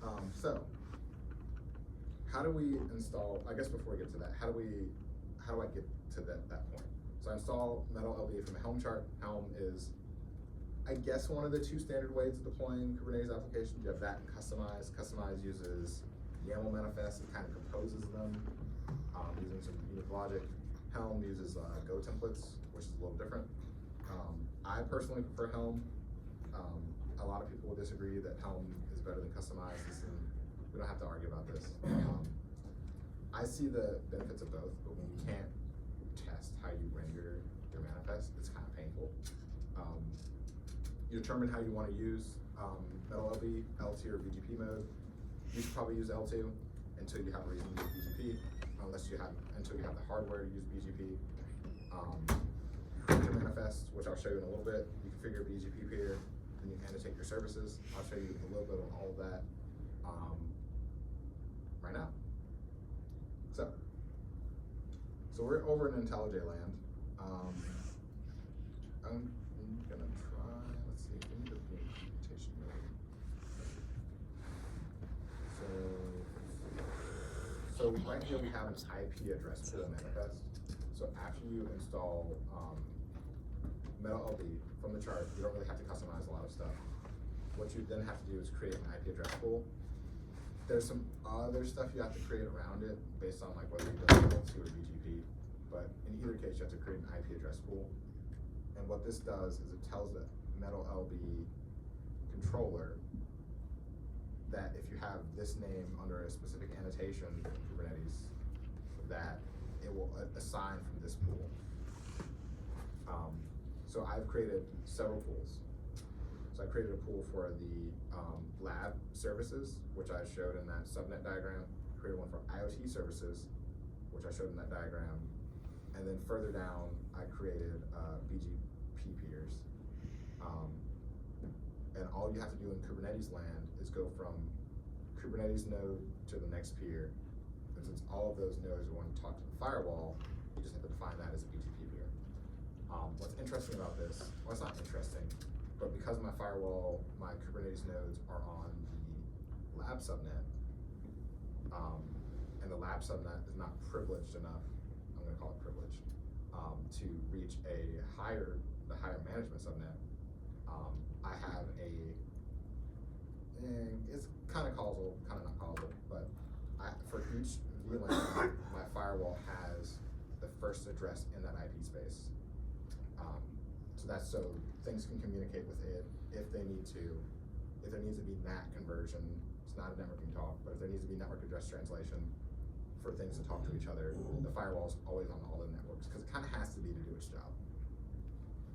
up. So, how do we install, I guess before we get to that, how do I get to that point? So I install metal LB from the Helm chart. Helm is, I guess, one of the two standard ways of deploying Kubernetes applications. You have that and Customize. Customize uses YAML manifests and kind of composes them using some unique logic. Helm uses Go templates, which is a little different. I personally prefer Helm. A lot of people will disagree that Helm is better than Customize. We don't have to argue about this. I see the benefits of both, but when you can't test how you render your manifest, it's kind of painful. You determine how you want to use metal LB, L2 or BGP mode. You should probably use L2 until you have a reason to use BGP, until you have the hardware to use BGP. Create your manifest, which I'll show you in a little bit. You configure BGP peer, then you annotate your services. I'll show you a little bit of all of that right now. So we're over in IntelliJ land. I'm gonna try, let's see, we need a implementation mode. So right here we have an IP address pool manifest. So after you install metal LB from the chart, you don't really have to customize a lot of stuff. What you then have to do is create an IP address pool. There's some other stuff you have to create around it based on like whether you do L2 or BGP, but in either case you have to create an IP address pool. And what this does is it tells the metal LB controller that if you have this name under a specific annotation in Kubernetes, that it will assign from this pool. So I've created several pools. So I created a pool for the lab services, which I showed in that subnet diagram. Created one for IoT services, which I showed in that diagram. And then further down, I created BGP peers. And all you have to do in Kubernetes land is go from Kubernetes node to the next peer, then since all of those nodes are going to talk to the firewall, you just have to define that as a BGP peer. What's interesting about this, well, it's not interesting, but because my firewall, my Kubernetes nodes are on the lab subnet, and the lab subnet is not privileged enough, I'm gonna call it privileged, to reach the higher management subnet, I have it's kind of causal, kind of not causal, but for each VLAN, my firewall has the first address in that IP space. So that's so things can communicate with it if they need to. If there needs to be NAT conversion, it's not a networking talk, but if there needs to be network address translation for things to talk to each other, the firewall is always on all the networks because it kind of has to be to do its job.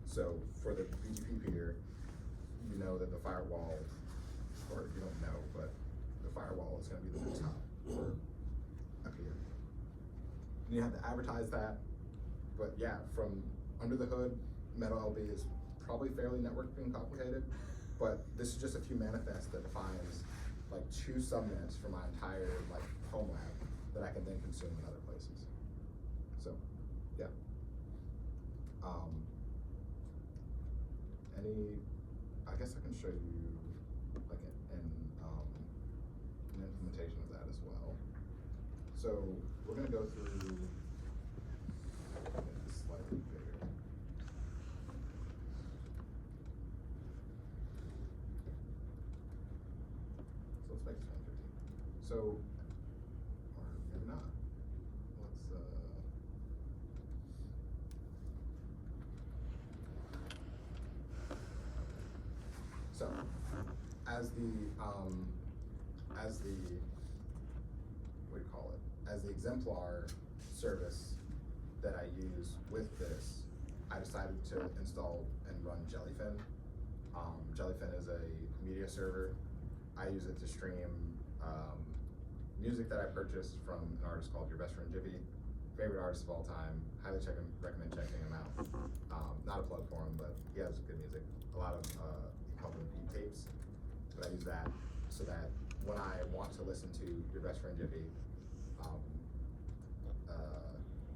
So for the BGP peer, you know that the firewall, or you don't know, but the firewall is going to be the next hop for a peer. And you have to advertise that, but yeah, from under the hood, Metal LB is probably fairly networking complicated, but this is just a few manifests that defines like 2 subnets for my entire like Homelab that I can then consume in other places. So, yeah. I guess I can show you like an implementation of that as well. So we're gonna go through this slightly bigger. So let's make this 115. So, or maybe not. Let's so as the what do you call it? As the exemplar service that I use with this, I decided to install and run Jellyfin. Jellyfin is a media server. I use it to stream music that I purchased from an artist called Your Best Friend Jiffy. Favorite artist of all time. Highly recommend checking him out. Not a plug for him, but he has good music. A lot of helping beat tapes. But I use that so that when I want to listen to Your Best Friend Jiffy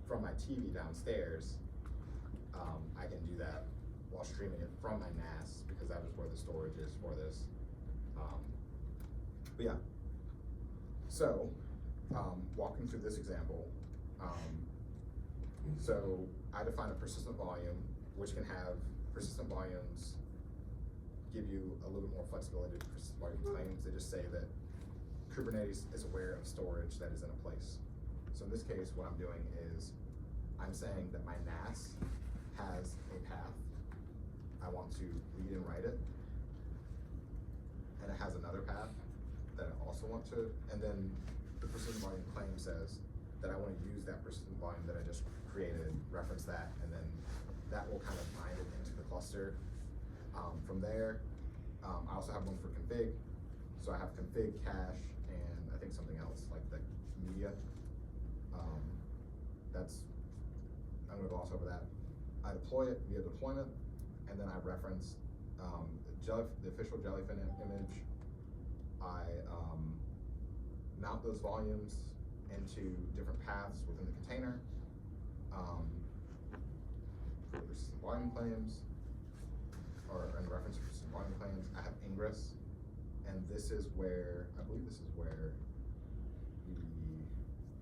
from my TV downstairs, I can do that while streaming it from my NAS because that is where the storage is for this. But yeah, so walking through this example, so I define a persistent volume, which can have persistent volumes give you a little bit more flexibility to persistent volume claims. They just say that Kubernetes is aware of storage that is in a place. So in this case, what I'm doing is I'm saying that my NAS has a path. I want to read and write it. And it has another path that I also want to, and then the persistent volume claim says that I want to use that persistent volume that I just created, reference that, and then that will kind of bind it into the cluster. From there, I also have one for config. So I have config, cache, and I think something else like the media. I'm gonna gloss over that. I deploy it via deployment, and then I reference the official Jellyfin image. I mount those volumes into different paths within the container. Persistent volume claims, or in reference to persistent volume claims, I have ingress, and this is where, I believe this is where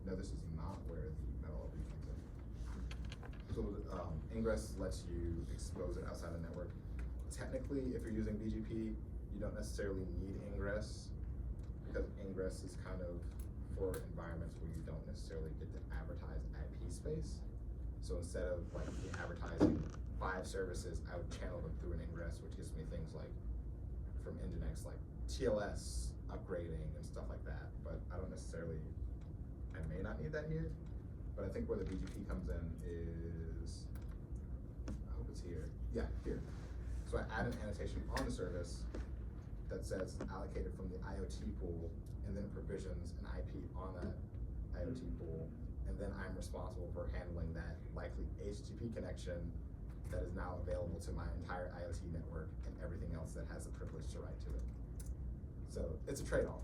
no, this is not where the metal LB comes in. So ingress lets you expose it outside the network. Technically, if you're using BGP, you don't necessarily need ingress, because ingress is kind of for environments where you don't necessarily get to advertise IP space. So instead of like advertising 5 services, I would channel them through an ingress, which gives me things like from Nginx, like TLS upgrading and stuff like that. But I don't necessarily, I may not need that here. But I think where the BGP comes in is, I hope it's here. Yeah, here. So I add an annotation on the service that says allocated from the IoT pool, and then provisions an IP on that IoT pool. And then I'm responsible for handling that likely HTTP connection that is now available to my entire IoT network and everything else that has the privilege to write to it. So it's a trade-off.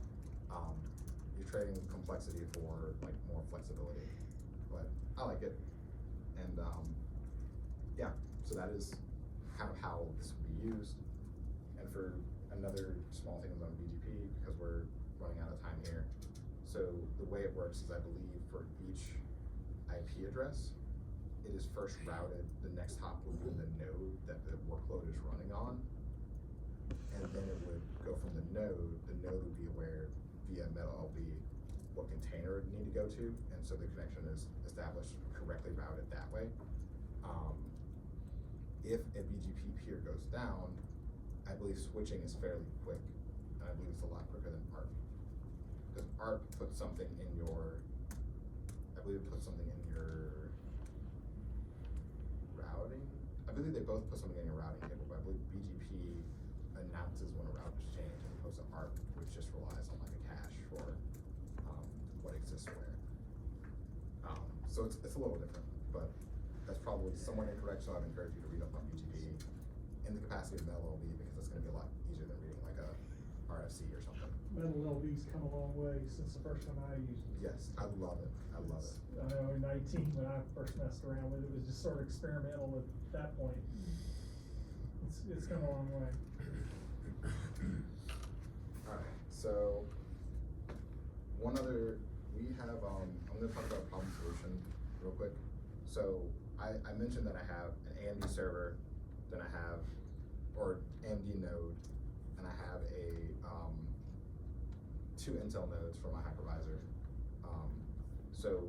you're trading complexity for like more flexibility, but I like it. And yeah, so that is kind of how this would be used. And for another small thing on BGP, because we're running out of time here. So the way it works is, I believe for each IP address, it is first routed, the next hop would be the node that the workload is running on. And then it would go from the node would be aware via metal LB what container it would need to go to, and so the connection is established, correctly routed that way. If a BGP peer goes down, I believe switching is fairly quick, and I believe it's a lot quicker than ARP. Because ARP puts something in your, I believe it puts something in your routing. I believe they both put something in your routing table, but I believe BGP announces when a route is changed, as opposed to ARP, which just relies on like a cache for what exists where. So it's a little different, but that's probably somewhat incorrect, so I'd encourage you to read up on BGP in the capacity of metal LB, because it's going to be a lot easier than reading like a RFC or something. Metal LB's come a long way since the first time I used it. Yes, I love it. I love it. I know in 19, when I first messed around with it, it was just sort of experimental at that point. It's come a long way. Alright, so one other, we have, I'm gonna talk about problem solution real quick. So I mentioned that I have an AMD server, then I have, or AMD node, and I have a, 2 Intel nodes for my hypervisor. So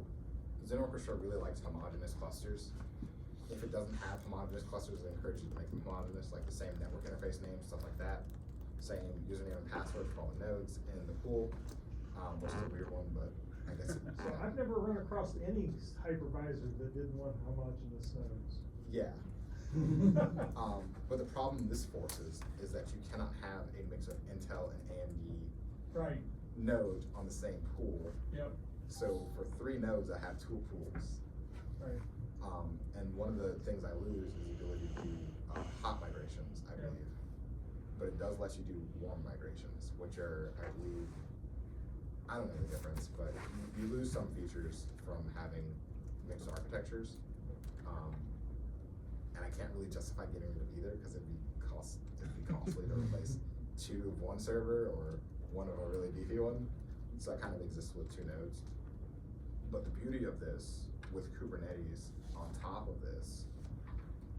Zen Orchestra really likes homogeneous clusters. If it doesn't have homogeneous clusters, I encourage you to make them homogeneous, like the same network interface name, stuff like that. Same username and password for all the nodes in the pool, which is a weird one, but I guess. So I've never run across any hypervisor that didn't want homogeneous nodes. Yeah. But the problem this forces is that you cannot have a mix of Intel and AMD Right. nodes on the same pool. Yep. So for 3 nodes, I have 2 pools. Right. And one of the things I lose is the ability to do hot migrations, I believe. But it does let you do warm migrations, which are, I believe, I don't know the difference, but you lose some features from having mixed architectures. And I can't really justify getting rid of either, because it'd be costly to replace 2 of one server or 1 of a really beefy one. So I kind of exist with 2 nodes. But the beauty of this with Kubernetes on top of this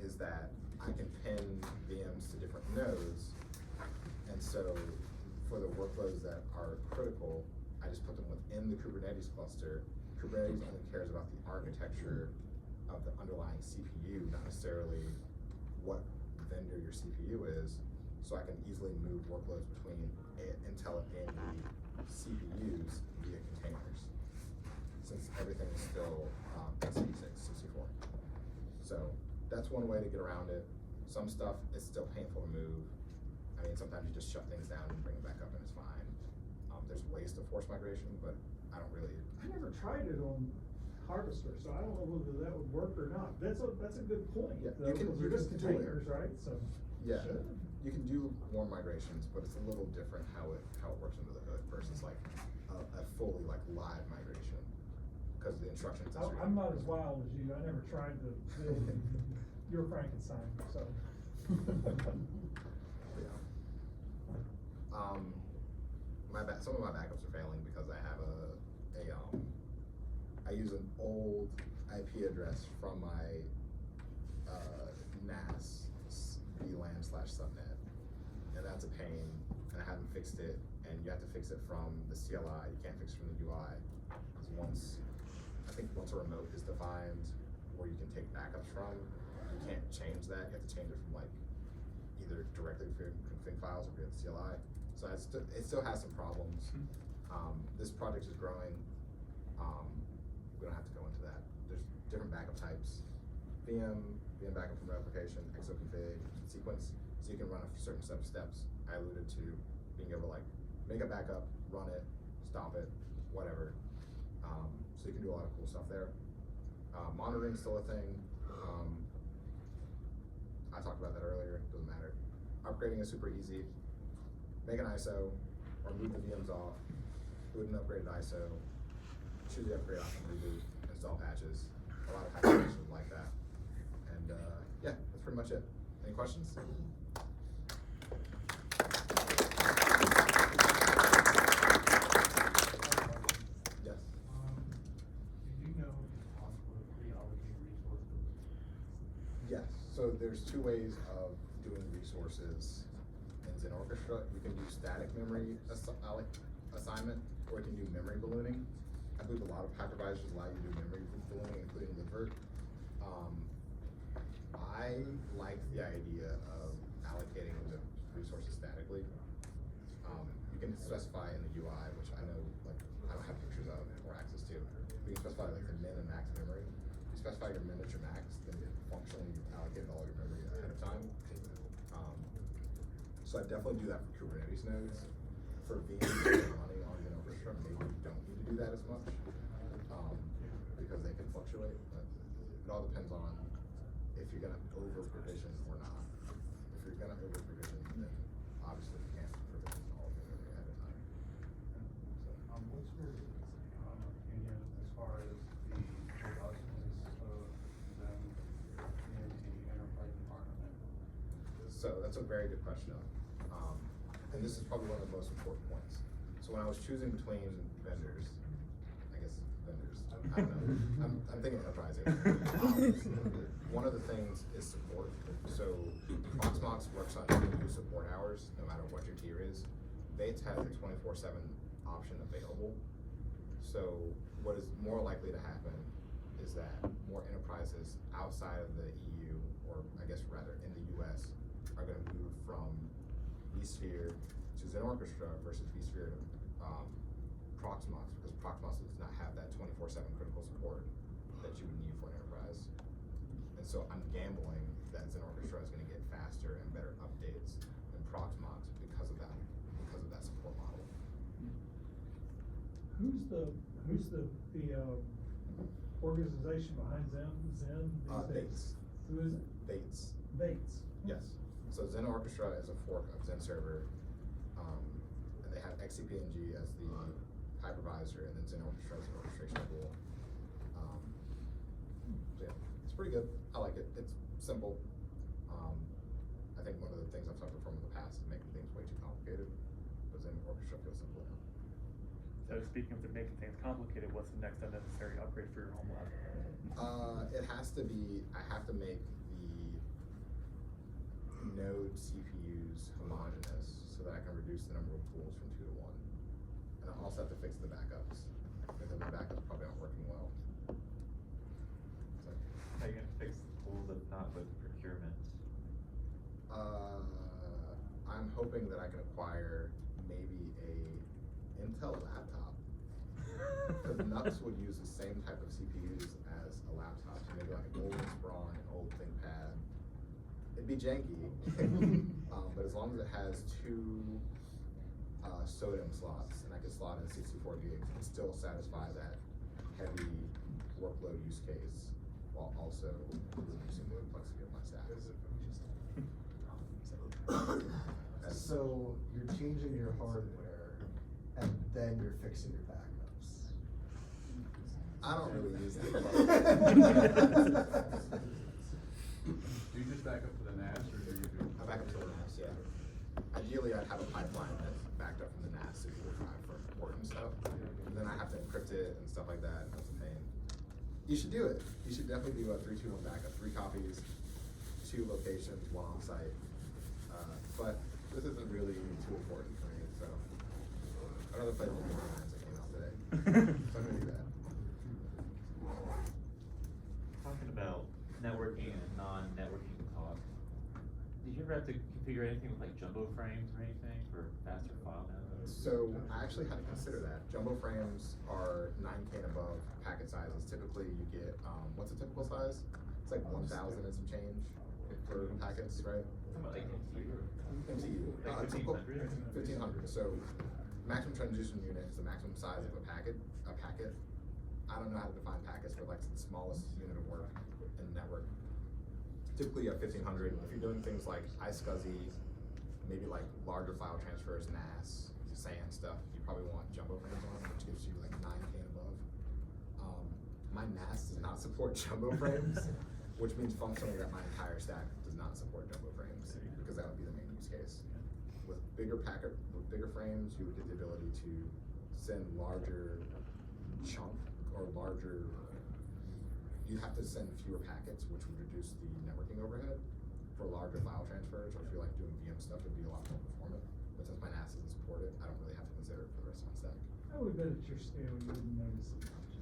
is that I can pin VMs to different nodes. And so for the workloads that are critical, I just put them within the Kubernetes cluster. Kubernetes only cares about the architecture of the underlying CPU, not necessarily what vendor your CPU is. So I can easily move workloads between Intel and AMD CPUs via containers, since everything is still x86, 64. So that's one way to get around it. Some stuff is still painful to move. I mean, sometimes you just shut things down and bring them back up and it's fine. There's ways to force migration, but I don't really. I never tried it on Harvester, so I don't know whether that would work or not. That's a good point. Yeah, though, you just can containers, right? So yeah, sure. You can do warm migrations, but it's a little different how it works under the hood versus like a fully like live migration, because the instructions. I'm not as wild as you. I never tried to build your Frankenstein, so. Yeah. Some of my backups are failing because I have I use an old IP address from my NAS VLAN/subnet, and that's a pain, and I haven't fixed it, and you have to fix it from the CLI, you can't fix it from the UI, because I think once a remote is defined where you can take backups from, you can't change that, you have to change it from like either directly through config files or via the CLI. So it still has some problems. This project is growing. We don't have to go into that. There's different backup types. VM backup from replication, exoconfig, sequence. So you can run a certain set of steps. I alluded to being able to like make a backup, run it, stop it, whatever. So you can do a lot of cool stuff there. Monitoring is still a thing. I talked about that earlier, doesn't matter. Upgrading is super easy. Make an ISO or move the VMs off. boot an upgraded ISO, choose the upgrade option, reboot, install patches. A lot of applications like that. And yeah, that's pretty much it. Any questions? Yes. Do you know if it's possible to reallocate resources? Yes. So there's two ways of doing resources in Orchestra. You can do static memory assignment, or you can do memory ballooning. I believe a lot of hypervisors allow you to do memory ballooning, including libvirt. I like the idea of allocating the resources statically. You can specify in the UI, which I know, like, I don't have pictures of or access to. You can specify like the min and max memory. You specify your min at your max, then functionally you allocate all your memory ahead of time. So I definitely do that for Kubernetes nodes. For VMs running on an Orchestra, maybe you don't need to do that as much, because they can fluctuate. But it all depends on if you're gonna over provision or not. If you're gonna over provision, then obviously you can't provision all of your memory ahead of time. So, What's your opinion as far as the robustness of them in the enterprise environment? So that's a very good question. And this is probably one of the most important points. So when I was choosing between vendors, I guess vendors, I don't know, I'm thinking enterprise here. One of the things is support. So Proxmox works on new support hours, no matter what your tier is. Bates has a 24/7 option available. So what is more likely to happen is that more enterprises outside of the EU, or I guess rather in the US, are going to move from vSphere to Zen Orchestra versus vSphere to Proxmox, because Proxmox does not have that 24/7 critical support that you would need for an enterprise. And so I'm gambling that Zen Orchestra is going to get faster and better updates than Proxmox because of that support model. Who's the organization behind Zen these days? Bates. Who is it? Bates. Bates. Yes. So Zen Orchestra is a fork of Zen Server, and they have XCPNG as the hypervisor, and then Zen Orchestra as an orchestration tool. So yeah, it's pretty good. I like it. It's simple. I think one of the things I've suffered from in the past is making things way too complicated, but Zen Orchestra feels simple now. So speaking of making things complicated, what's the next unnecessary upgrade for your Homelab? It has to be, I have to make the node CPUs homogeneous so that I can reduce the number of pools from 2 to 1. And I also have to fix the backups, because the backups probably aren't working well. So, How are you gonna fix the pools if not with procurement? I'm hoping that I can acquire maybe a Intel laptop. Because Nux would use the same type of CPUs as a laptop, so maybe like an old Inspiron, an old ThinkPad. It'd be janky, but as long as it has 2 SODIMM slots, and I can slot in 64 gigs, it still satisfy that heavy workload use case, while also reducing the complexity of my stack. So you're changing your hardware, and then you're fixing your backups. I don't really use that. Do you just back up to the NAS, or do you do? I back up to the NAS, yeah. Ideally, I'd have a pipeline that's backed up from the NAS to Google Drive for important stuff. And then I have to encrypt it and stuff like that, and that's a pain. You should do it. You should definitely do a 3-2-1 backup, 3 copies, 2 locations, 1 on site. But this isn't really too important for me, so I'd rather play the game that came out today. So I'm gonna do that. Talking about networking and non-networking talk, did you ever have to configure anything with like jumbo frames or anything for faster file downloads? So I actually had to consider that. Jumbo frames are 9K and above packet sizes. Typically you get, what's a typical size? It's like 1,000 and some change for packets, right? About like MTU or? MTU. Like Typical 1500? 1500. So maximum transition unit is the maximum size of a packet. I don't know how to define packets, but like the smallest unit of work in the network. Typically you have 1500. If you're doing things like iSCSI, maybe like larger file transfers, NAS, SAN stuff, you probably want jumbo frames on, which gives you like 9K and above. My NAS does not support jumbo frames, which means functionally that my entire stack does not support jumbo frames, because that would be the main use case. With bigger frames, you would get the ability to send larger chunk or larger, you have to send fewer packets, which would reduce the networking overhead for larger file transfers, or if you're like doing VM stuff, it'd be a lot more performant. But since my NAS doesn't support it, I don't really have to consider it for the rest of my stack. I would bet at your scale you wouldn't notice it much.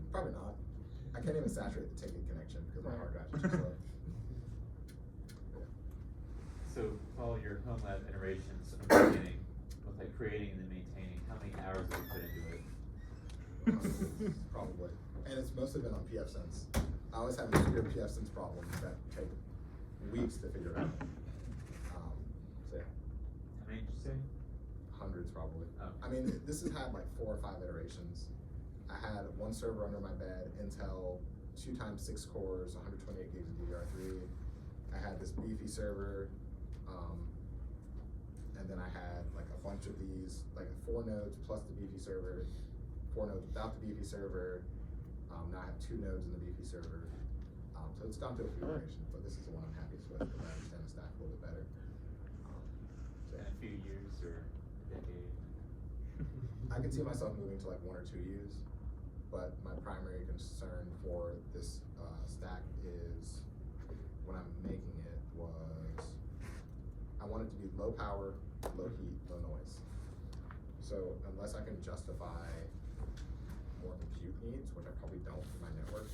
Probably not. I can't even saturate the 10 gig connection because my hard drive is too slow. So with all your Homelab iterations from the beginning, with like creating and then maintaining, how many hours have you put into it? Probably. And it's mostly been on PFSense. I always have severe PFSense problems that take weeks to figure out. So yeah. How many did you say? Hundreds probably. Oh. I mean, this has had like 4 or 5 iterations. I had one server under my bed, Intel, 2 times 6 cores, 128 gigs of DDR3. I had this beefy server, and then I had like a bunch of these, like 4 nodes plus the beefy server, 4 nodes without the beefy server. Now I have 2 nodes in the beefy server. So it's gone through a few iterations, but this is the one I'm happiest with because I understand the stack a little bit better. So In a few years or a decade? I can see myself moving to like 1 or 2 years, but my primary concern for this stack is when I'm making it was I want it to be low power, low heat, low noise. So unless I can justify more compute needs, which I probably don't for my network,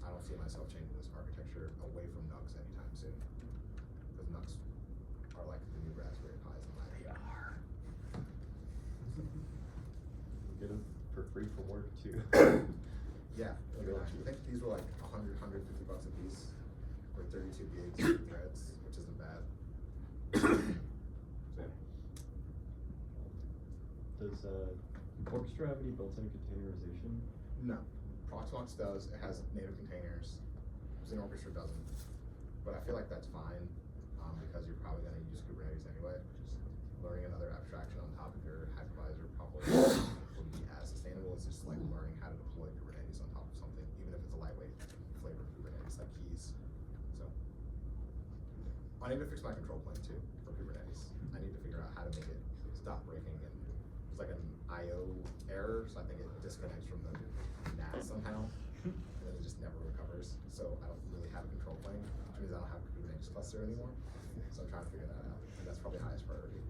I don't see myself changing this architecture away from NUCs anytime soon. Because NUCs are like the new Raspberry Pis in my opinion. Get them for free for work too. Yeah, I think these were like $100, $150 a piece for 32 gigs of threads, which isn't bad. So, Does Orchestra have any built-in containerization? no, Proxmox does. It has native containers. Xen Orchestra doesn't, but I feel like that's fine because you're probably going to use Kubernetes anyway. Learning another abstraction on top of your hypervisor probably wouldn't be as sustainable. It's just like learning how to deploy Kubernetes on top of something, even if it's a lightweight flavor of Kubernetes like keys. So I need to fix my control plane too for Kubernetes. I need to figure out how to make it stop breaking, and it's like an IO error, so I think it disconnects from the NAS somehow, and then it just never recovers. So I don't really have a control plane, which means I don't have a Kubernetes cluster anymore. So I'm trying to figure that out, and that's probably highest priority.